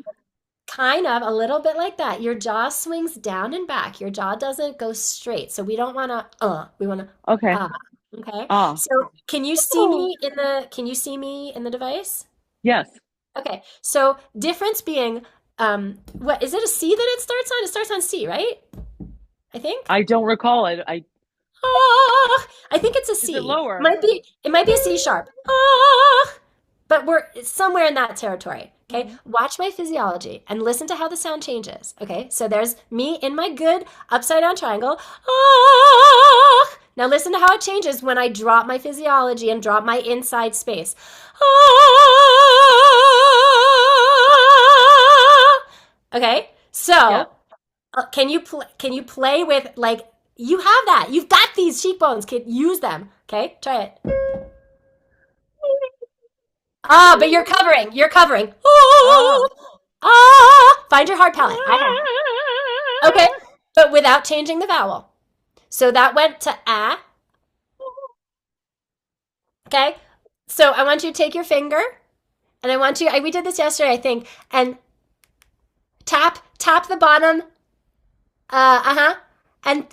kind of a little bit like that. Your jaw swings down and back. Your jaw doesn't go straight. So we don't want to, we want to, Okay. uh. Okay. Ah. So can you see me in the device? Yes. Okay, so difference being, what is it a C that it starts on? It starts on C, right? I think. I don't recall it. I think it's a Is it C. lower? It might be a C sharp. But we're somewhere in that territory. Okay, Mhm. watch my physiology and listen to how the sound changes. Okay, so there's me in my good upside down triangle. Now listen to how it changes when I drop my physiology and drop my inside space. Okay, Yeah. so can you play with like you have that. You've got these cheekbones. Kid, use them. Okay, try it. But you're covering. You're covering. Ah. Find your hard palate. I have. Okay, but without changing the vowel. So that went to ah. Okay, so I want you to take your finger, and I want you. We did this yesterday, I think, and tap the bottom. And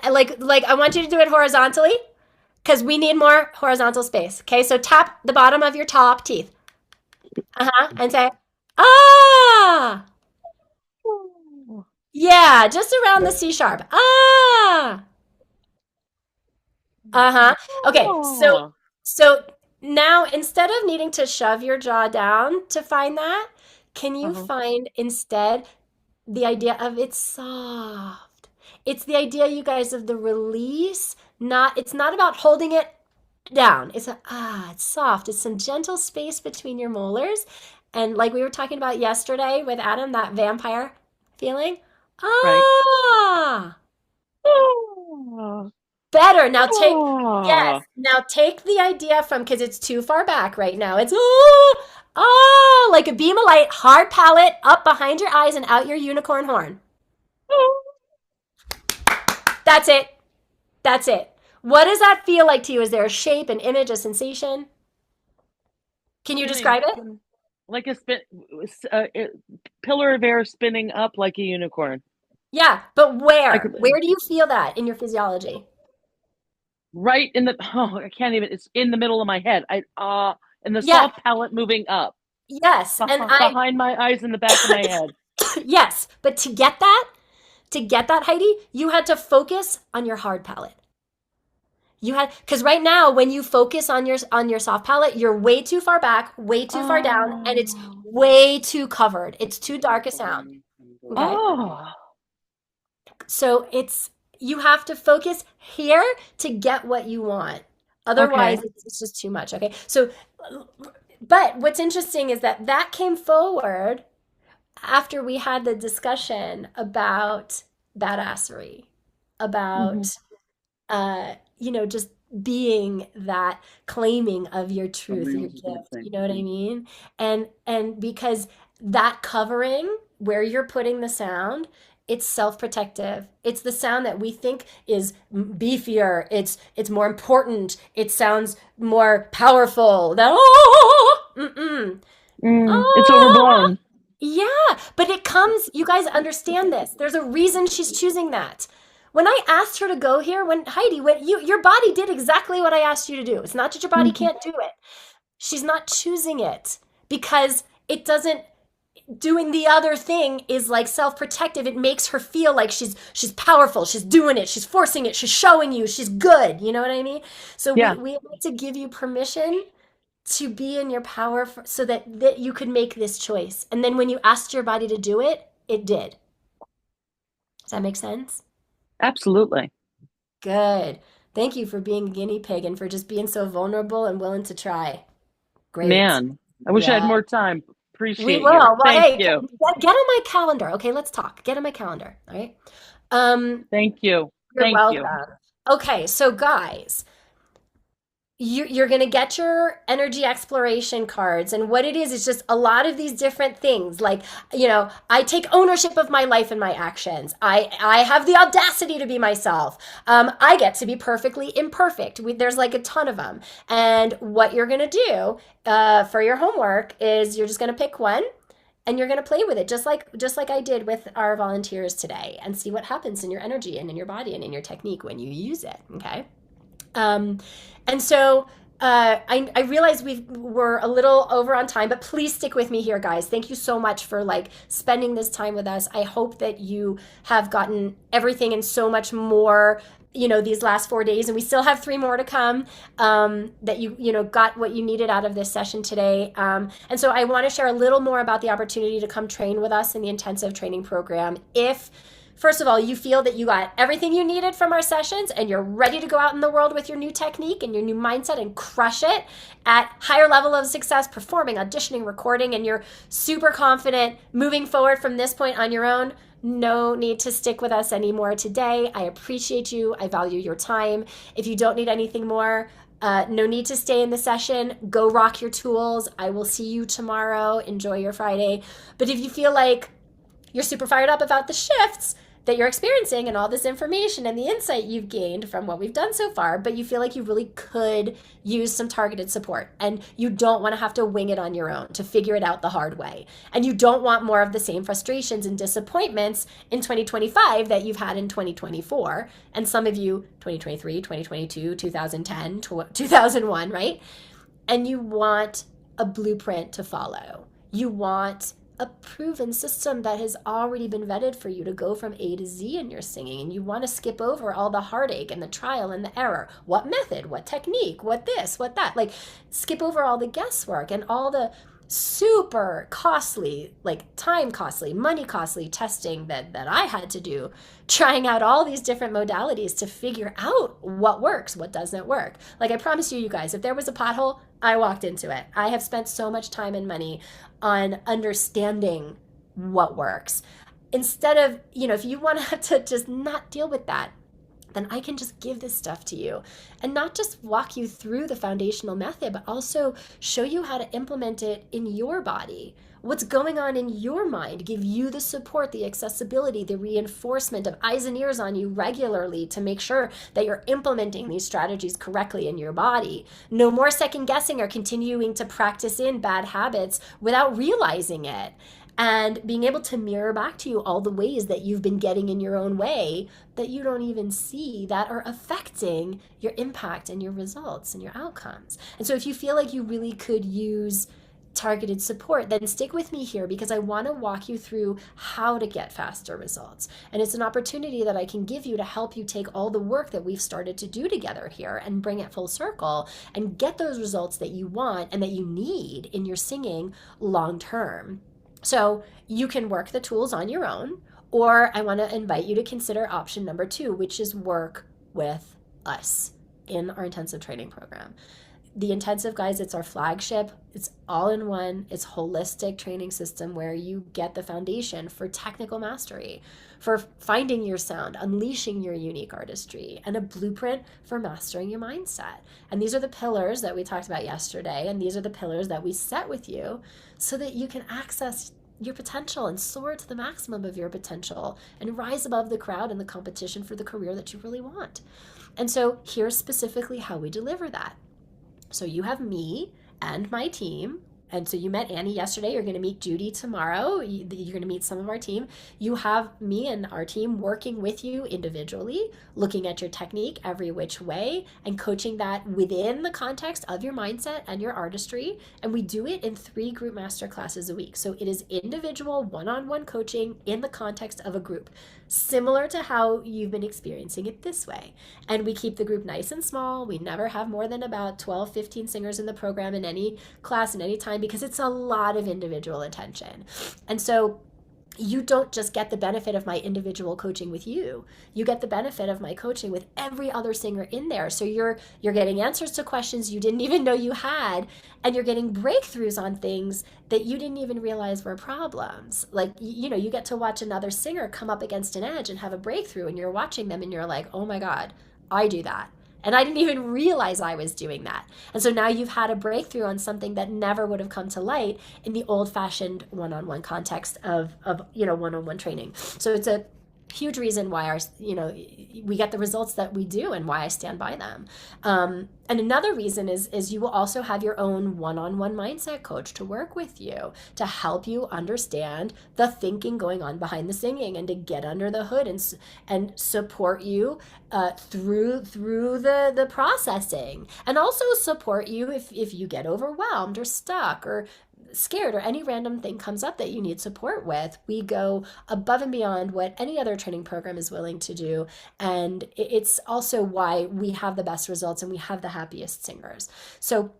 like I want you to do it horizontally because we need more horizontal space. Okay, so tap the bottom of your top teeth. And say ah. Yeah, just around the C sharp. Ah. Okay, Oh. so now instead of needing to shove your jaw down to find that, can you Uh-huh. find instead the idea of it's soft? It's the idea, you guys, of the release. It's not about holding it down. It's soft. It's some gentle space between your molars. And like we were talking about yesterday with Adam, that vampire feeling. Right. Ah. Oh. Better. Yes. Oh. Now take the idea from, because it's too far back right now. It's, oh, like a beam of light, hard palate, up behind your eyes and out your unicorn horn. That's it. That's it. What does that feel like to you? Is there a shape, an image, a sensation? Can you Spinning, describe it? like a pillar of air spinning up like a unicorn. Yeah, but Like where? Where do you feel that in your physiology? right in the I can't even. It's in the middle of my head. In the Yeah, soft palate moving up yes. And behind my eyes in the back of my head. yes, but to get that, Heidi, you had to focus on your hard palate. You had, because right now when you focus on your soft palate, you're way too far back, way too far down, and it's Oh. way too covered. It's too dark a sound. Okay. Oh. So you have to focus here to get what you want. Otherwise, Okay. it's just too much. Okay. So, but what's interesting is that came forward after we had the discussion about badassery, Hmm. about just being that claiming of your truth, your gift. You know what I mean? And because that covering where you're putting the sound, it's self-protective. It's the sound that we think is beefier. It's more important. It sounds more powerful. That mm-mm. It's Oh, overblown. yeah, but it comes, you guys understand this. There's a reason she's choosing that. When I asked her to go here, when Heidi, when your body did exactly what I asked you to do. It's not that your body Mhm. can't do it. She's not choosing it because it doesn't doing the other thing is like self-protective. It makes her feel like she's powerful. She's doing it. She's forcing it. She's showing you she's good. You know what I mean? So Yeah, we need to give you permission to be in your power so that you could make this choice. And then when you asked your body to do it, it did. Does that make sense? absolutely. Good. Thank you for being a guinea pig and for just being so vulnerable and willing to try. Great. Man, I wish I had Yeah. more time. We Appreciate you. will. Well, Thank hey, you. get on my calendar. Okay, let's talk. Get on my calendar. All right. Um, Thank you. you're Thank you. welcome. Okay, so guys, you're going to get your energy exploration cards, and what it is just a lot of these different things, like, I take ownership of my life and my actions. I have the audacity to be myself. I get to be perfectly imperfect. There's like a ton of them, and what you're going to do for your homework is you're just going to pick one, and you're going to play with it, just like I did with our volunteers today, and see what happens in your energy and in your body and in your technique when you use it. Okay. And so I realize we're a little over on time, but please stick with me here, guys. Thank you so much for like spending this time with us. I hope that you have gotten everything and so much more, these last 4 days, and we still have 3 more to come, that you got what you needed out of this session today. And so I want to share a little more about the opportunity to come train with us in the intensive training program. If first of all, you feel that you got everything you needed from our sessions and you're ready to go out in the world with your new technique and your new mindset and crush it at higher level of success, performing, auditioning, recording, and you're super confident moving forward from this point on your own, no need to stick with us anymore today. I appreciate you. I value your time. If you don't need anything more, no need to stay in the session. Go rock your tools. I will see you tomorrow. Enjoy your Friday. But if you feel like you're super fired up about the shifts that you're experiencing and all this information and the insight you've gained from what we've done so far, but you feel like you really could use some targeted support, and you don't want to have to wing it on your own to figure it out the hard way, and you don't want more of the same frustrations and disappointments in 2025 that you've had in 2024, and some of you 2023, 2022, 2010, 2001, right? And you want a blueprint to follow. You want a proven system that has already been vetted for you to go from A to Z in your singing, and you want to skip over all the heartache and the trial and the error. What method, what technique, what this, what that, like skip over all the guesswork and all the super costly, like time costly, money costly testing that I had to do, trying out all these different modalities to figure out what works, what doesn't work. Like I promise you guys, if there was a pothole, I walked into it. I have spent so much time and money on understanding what works. Instead of, if you want to have to just not deal with that, then I can just give this stuff to you and not just walk you through the foundational method, but also show you how to implement it in your body. What's going on in your mind, give you the support, the accessibility, the reinforcement of eyes and ears on you regularly to make sure that you're implementing these strategies correctly in your body. No more second guessing or continuing to practice in bad habits without realizing it. And being able to mirror back to you all the ways that you've been getting in your own way that you don't even see that are affecting your impact and your results and your outcomes. And so if you feel like you really could use targeted support, then stick with me here, because I want to walk you through how to get faster results. And it's an opportunity that I can give you to help you take all the work that we've started to do together here and bring it full circle and get those results that you want and that you need in your singing long term. So you can work the tools on your own, or I want to invite you to consider option number 2, which is work with us in our intensive training program. The intensive, guys, it's our flagship. It's all in one. It's holistic training system where you get the foundation for technical mastery, for finding your sound, unleashing your unique artistry, and a blueprint for mastering your mindset. And these are the pillars that we talked about yesterday, and these are the pillars that we set with you so that you can access your potential and soar to the maximum of your potential and rise above the crowd and the competition for the career that you really want. And so here's specifically how we deliver that. So you have me and my team. And so you met Annie yesterday. You're going to meet Judy tomorrow. You're going to meet some of our team. You have me and our team working with you individually, looking at your technique every which way and coaching that within the context of your mindset and your artistry. And we do it in 3 group masterclasses a week. So it is individual one-on-one coaching in the context of a group, similar to how you've been experiencing it this way. And we keep the group nice and small. We never have more than about 12, 15 singers in the program in any class in any time, because it's a lot of individual attention. And so you don't just get the benefit of my individual coaching with you. You get the benefit of my coaching with every other singer in there. So you're getting answers to questions you didn't even know you had, and you're getting breakthroughs on things that you didn't even realize were problems. Like, you get to watch another singer come up against an edge and have a breakthrough, and you're watching them and you're like, oh my God, I do that. And I didn't even realize I was doing that. And so now you've had a breakthrough on something that never would have come to light in the old-fashioned one-on-one context of one-on-one training. So it's a huge reason why we get the results that we do and why I stand by them. And another reason is you will also have your own one-on-one mindset coach to work with you, to help you understand the thinking going on behind the singing, and to get under the hood and support you through the processing, and also support you if you get overwhelmed or stuck or scared or any random thing comes up that you need support with. We go above and beyond what any other training program is willing to do. And it's also why we have the best results and we have the happiest singers. So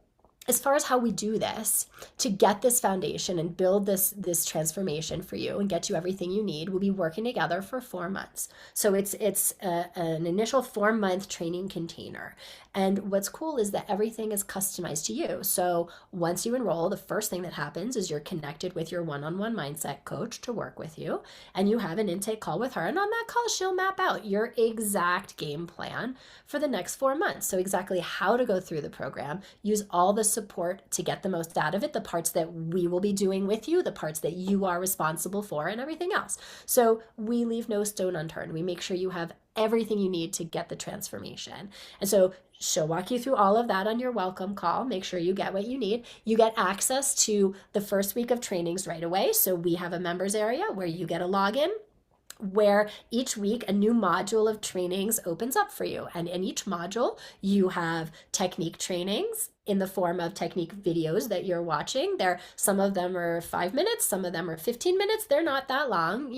as far as how we do this, to get this foundation and build this transformation for you and get you everything you need, we'll be working together for 4 months. So it's an initial 4-month training container. And what's cool is that everything is customized to you. So once you enroll, the first thing that happens is you're connected with your one-on-one mindset coach to work with you, and you have an intake call with her. And on that call, she'll map out your exact game plan for the next 4 months. So exactly how to go through the program, use all the support to get the most out of it, the parts that we will be doing with you, the parts that you are responsible for, and everything else. So we leave no stone unturned. We make sure you have everything you need to get the transformation. And so she'll walk you through all of that on your welcome call. Make sure you get what you need. You get access to the first week of trainings right away. So we have a members area where you get a login, where each week a new module of trainings opens up for you. And in each module, you have technique trainings in the form of technique videos that you're watching. Some of them are 5 minutes, some of them are 15 minutes. They're not that long,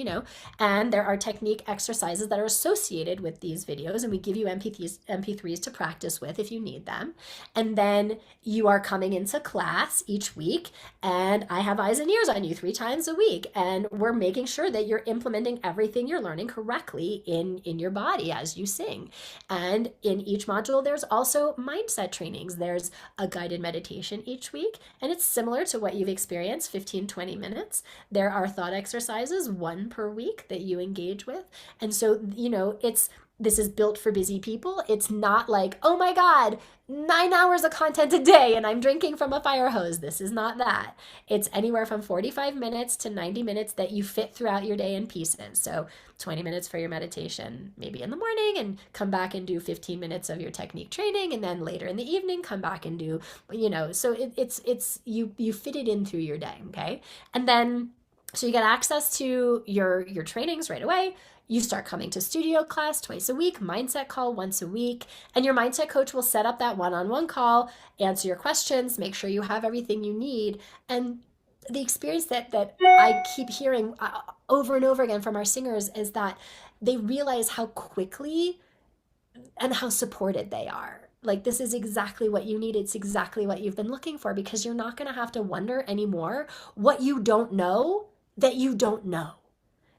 and there are technique exercises that are associated with these videos, and we give you MP3s to practice with if you need them. And then you are coming into class each week, and I have eyes and ears on you 3 times a week, and we're making sure that you're implementing everything you're learning correctly in your body as you sing. And in each module, there's also mindset trainings. There's a guided meditation each week, and it's similar to what you've experienced, 15-20 minutes. There are thought exercises, 1 per week, that you engage with. And so, this is built for busy people. It's not like, oh my God, 9 hours of content a day and I'm drinking from a fire hose. This is not that. It's anywhere from 45 minutes to 90 minutes that you fit throughout your day in pieces. So 20 minutes for your meditation, maybe in the morning, and come back and do 15 minutes of your technique training. And then later in the evening, come back and do, so you fit it in through your day. Okay. And then, so you get access to your trainings right away. You start coming to studio class twice a week, mindset call once a week, and your mindset coach will set up that one-on-one call, answer your questions, make sure you have everything you need. And the experience that I keep hearing over and over again from our singers is that they realize how quickly and how supported they are. Like, this is exactly what you need. It's exactly what you've been looking for, because you're not going to have to wonder anymore what you don't know that you don't know.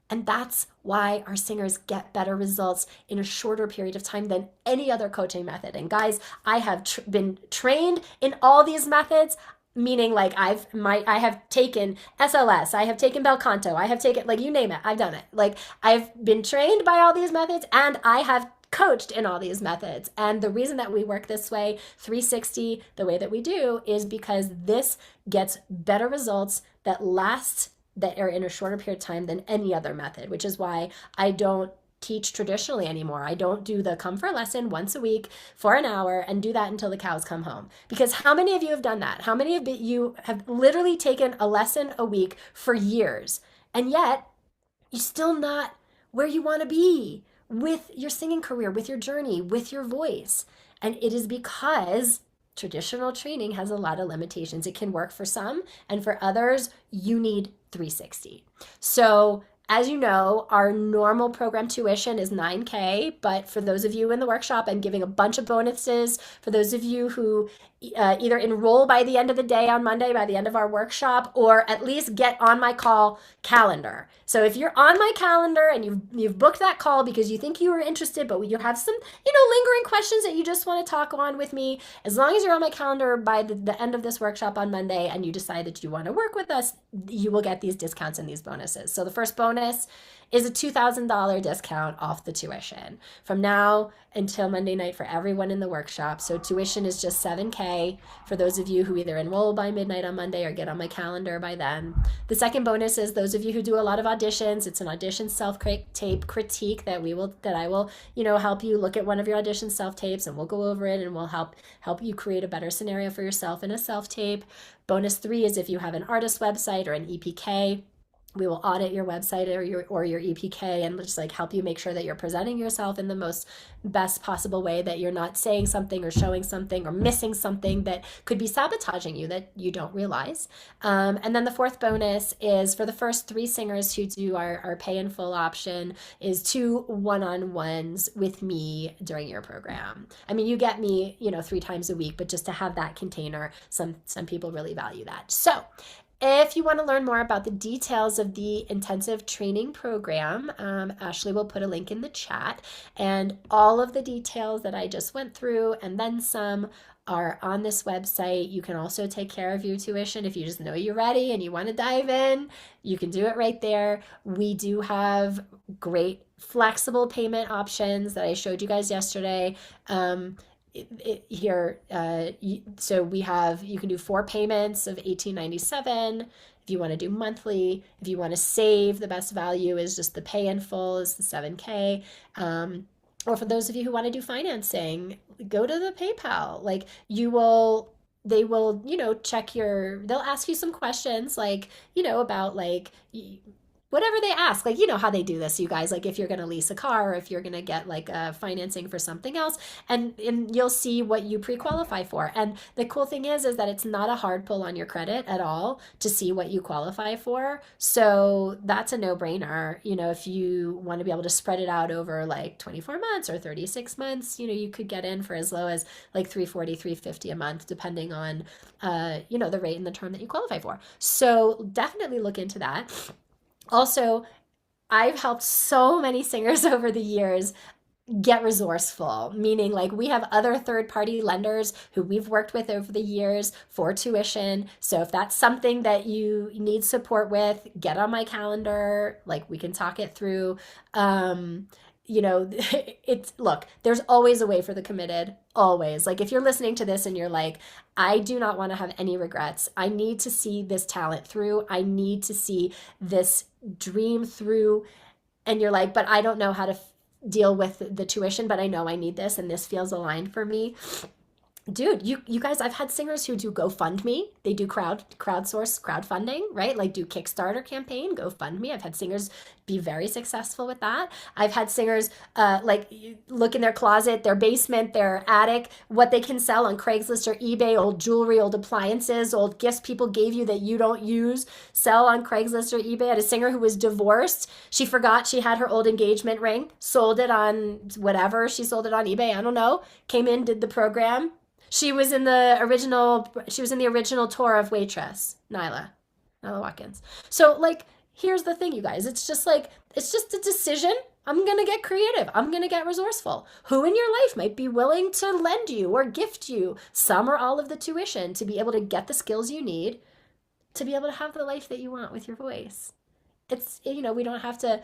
And that's why our singers get better results in a shorter period of time than any other coaching method. And guys, I have been trained in all these methods, meaning like I have taken SLS, I have taken bel canto, I have taken, like, you name it, I've done it. Like, I've been trained by all these methods, and I have coached in all these methods. And the reason that we work this way, 360, the way that we do, is because this gets better results that last, that are in a shorter period of time than any other method, which is why I don't teach traditionally anymore. I don't do the come for a lesson once a week for an hour and do that until the cows come home. Because how many of you have done that? How many of you have literally taken a lesson a week for years, and yet you're still not where you want to be with your singing career, with your journey, with your voice? And it is because traditional training has a lot of limitations. It can work for some, and for others, you need 360. So as you know, our normal program tuition is $9,000, but for those of you in the workshop, I'm giving a bunch of bonuses. For those of you who either enroll by the end of the day on Monday, by the end of our workshop, or at least get on my call calendar. So if you're on my calendar and you've booked that call because you think you were interested, but you have some, lingering questions that you just want to talk on with me, as long as you're on my calendar by the end of this workshop on Monday and you decide that you want to work with us, you will get these discounts and these bonuses. So the first bonus bonus is a $2,000 discount off the tuition from now until Monday night for everyone in the workshop. So tuition is just $7K for those of you who either enroll by midnight on Monday or get on my calendar by then. The second bonus is those of you who do a lot of auditions. It's an audition self-tape critique that I will, help you look at one of your audition self-tapes, and we'll go over it, and we'll help you create a better scenario for yourself in a self-tape. Bonus 3 is if you have an artist website or an EPK. We will audit your website or your EPK and just like help you make sure that you're presenting yourself in the best possible way, that you're not saying something or showing something or missing something that could be sabotaging you that you don't realize. And then the fourth bonus is for the first 3 singers who do our pay in full option is 2 one-on-ones with me during your program. I mean, you get me, 3 times a week, but just to have that container, some people really value that. So if you want to learn more about the details of the intensive training program, Ashley will put a link in the chat, and all of the details that I just went through and then some are on this website. You can also take care of your tuition if you just know you're ready and you want to dive in. You can do it right there. We do have great flexible payment options that I showed you guys yesterday. So we have, you can do 4 payments of $18.97 if you want to do monthly. If you want to save, the best value is just the pay in full is the $7K. Or for those of you who want to do financing, go to the PayPal. Like they will check they'll ask you some questions like, about like whatever they ask, like, how they do this, you guys, like if you're going to lease a car or if you're going to get like financing for something else, and you'll see what you pre-qualify for. And the cool thing is that it's not a hard pull on your credit at all to see what you qualify for. So that's a no-brainer. If you want to be able to spread it out over like 24 months or 36 months, you could get in for as low as like $340, $350 a month, depending on, the rate and the term that you qualify for. So definitely look into that. Also, I've helped so many singers over the years get resourceful, meaning like we have other third-party lenders who we've worked with over the years for tuition. So if that's something that you need support with, get on my calendar, like we can talk it through. Look, there's always a way for the committed, always. Like if you're listening to this and you're like, I do not want to have any regrets. I need to see this talent through. I need to see this dream through. And you're like, but I don't know how to deal with the tuition, but I know I need this and this feels aligned for me. Dude, you guys, I've had singers who do GoFundMe. They do crowdfunding, right? Like do Kickstarter campaign, GoFundMe. I've had singers be very successful with that. I've had singers like look in their closet, their basement, their attic, what they can sell on Craigslist or eBay, old jewelry, old appliances, old gifts people gave you that you don't use, sell on Craigslist or eBay. I had a singer who was divorced. She forgot she had her old engagement ring, sold it on whatever. She sold it on eBay. I don't know. Came in, did the program. She was in the original tour of Waitress, Nyla Watkins. So like, here's the thing, you guys. It's just a decision. I'm going to get creative. I'm going to get resourceful. Who in your life might be willing to lend you or gift you some or all of the tuition to be able to get the skills you need to be able to have the life that you want with your voice? It's, we don't have to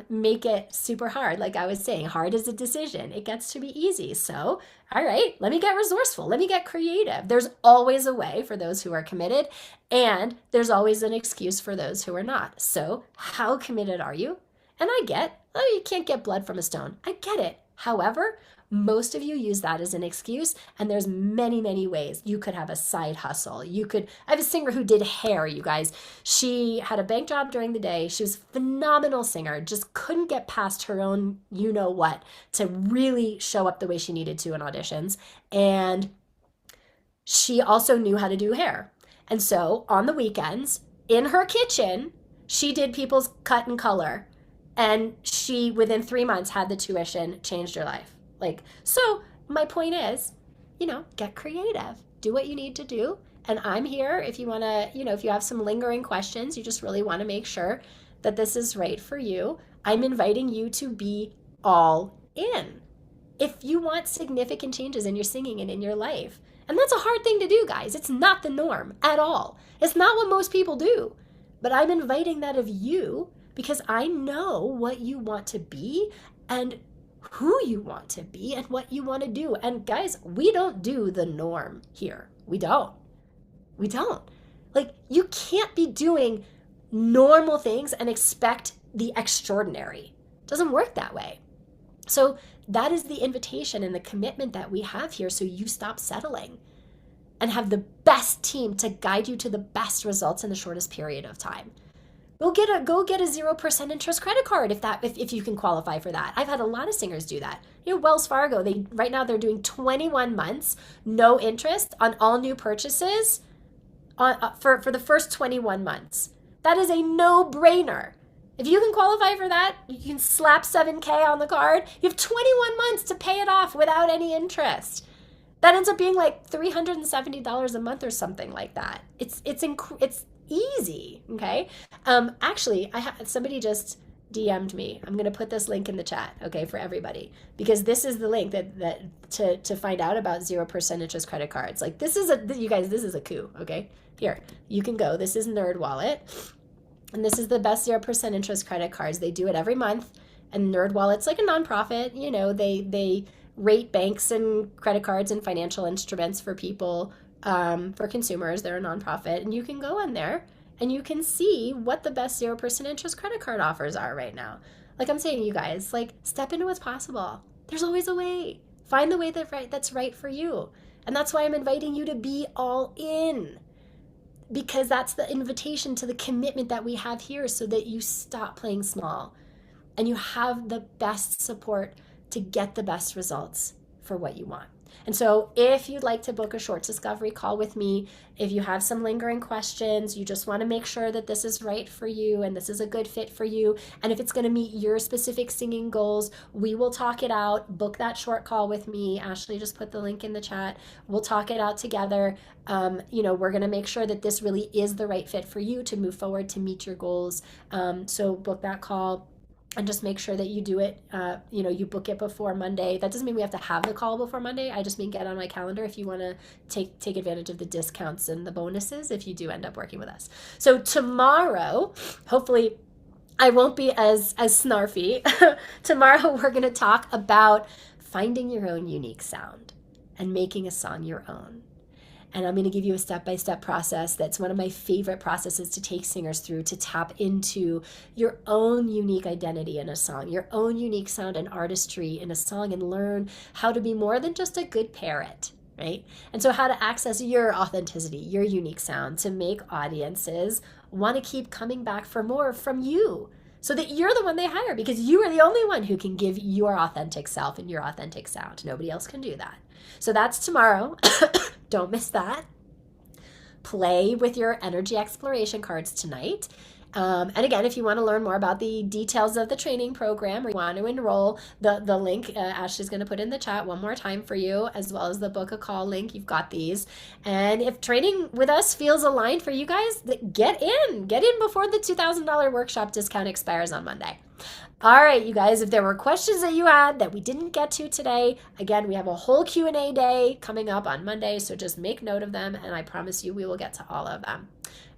make it super hard. Like I was saying, hard is a decision. It gets to be easy. So, all right, let me get resourceful. Let me get creative. There's always a way for those who are committed, and there's always an excuse for those who are not. So how committed are you? And I get, you can't get blood from a stone. I get it. However, most of you use that as an excuse, and there's many, many ways. You could have a side hustle. I have a singer who did hair, you guys. She had a bank job during the day. She was a phenomenal singer, just couldn't get past her own you-know-what to really show up the way she needed to in auditions. And she also knew how to do hair. And so on the weekends, in her kitchen, she did people's cut and color. And she, within 3 months, had the tuition, changed her life. So my point is, get creative, do what you need to do. And I'm here if you want to, if you have some lingering questions, you just really want to make sure that this is right for you. I'm inviting you to be all in. If you want significant changes in your singing and in your life, and that's a hard thing to do, guys. It's not the norm at all. It's not what most people do, but I'm inviting that of you because I know what you want to be and who you want to be and what you want to do. And guys, we don't do the norm here. We don't. We don't. Like, you can't be doing normal things and expect the extraordinary. It doesn't work that way. So that is the invitation and the commitment that we have here, so you stop settling and have the best team to guide you to the best results in the shortest period of time. Go get a 0% interest credit card if you can qualify for that. I've had a lot of singers do that. You know, Wells Fargo, right now they're doing 21 months, no interest on all new purchases for the first 21 months. That is a no-brainer. If you can qualify for that, you can slap $7K on the card. You have 21 months to pay it off without any interest. That ends up being like $370 a month or something like that. It's easy, okay? Actually, somebody just DM'd me. I'm gonna put this link in the chat, okay, for everybody, because this is the link that to find out about 0% interest credit cards. Like, this is a coup, okay? Here, you can go. This is NerdWallet, and this is the best 0% interest credit cards. They do it every month, and NerdWallet's like a nonprofit. You know, they rate banks and credit cards and financial instruments for people, for consumers. They're a nonprofit, and you can go in there and you can see what the best 0% interest credit card offers are right now. Like I'm saying, you guys, like, step into what's possible. There's always a way. Find the way that's right for you. And that's why I'm inviting you to be all in, because that's the invitation to the commitment that we have here, so that you stop playing small and you have the best support to get the best results for what you want. And so if you'd like to book a short discovery call with me, if you have some lingering questions, you just want to make sure that this is right for you and this is a good fit for you, and if it's going to meet your specific singing goals, we will talk it out. Book that short call with me. Ashley just put the link in the chat. We'll talk it out together. We're going to make sure that this really is the right fit for you to move forward to meet your goals. So book that call. And just make sure that you do it, you book it before Monday. That doesn't mean we have to have the call before Monday. I just mean get on my calendar if you want to take advantage of the discounts and the bonuses if you do end up working with us. So tomorrow, hopefully I won't be as snarfy. Tomorrow we're going to talk about finding your own unique sound and making a song your own. And I'm going to give you a step-by-step process that's one of my favorite processes to take singers through, to tap into your own unique identity in a song, your own unique sound and artistry in a song, and learn how to be more than just a good parrot, right? And so how to access your authenticity, your unique sound, to make audiences want to keep coming back for more from you, so that you're the one they hire, because you are the only one who can give your authentic self and your authentic sound. Nobody else can do that. So that's tomorrow. Don't miss that. Play with your energy exploration cards tonight. And again, if you want to learn more about the details of the training program, or you want to enroll, the link Ashley's going to put in the chat one more time for you, as well as the book a call link. You've got these. And if training with us feels aligned for you guys, get in before the $2,000 workshop discount expires on Monday. All right, you guys, if there were questions that you had that we didn't get to today, again, we have a whole Q&A day coming up on Monday, so just make note of them, and I promise you we will get to all of them.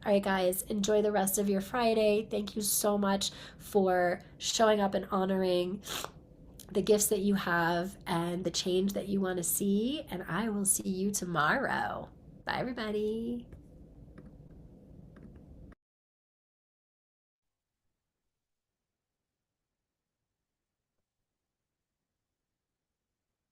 All right, guys, enjoy the rest of your Friday. Thank you so much for showing up and honoring the gifts that you have and the change that you want to see, and I will see you tomorrow. Bye, everybody.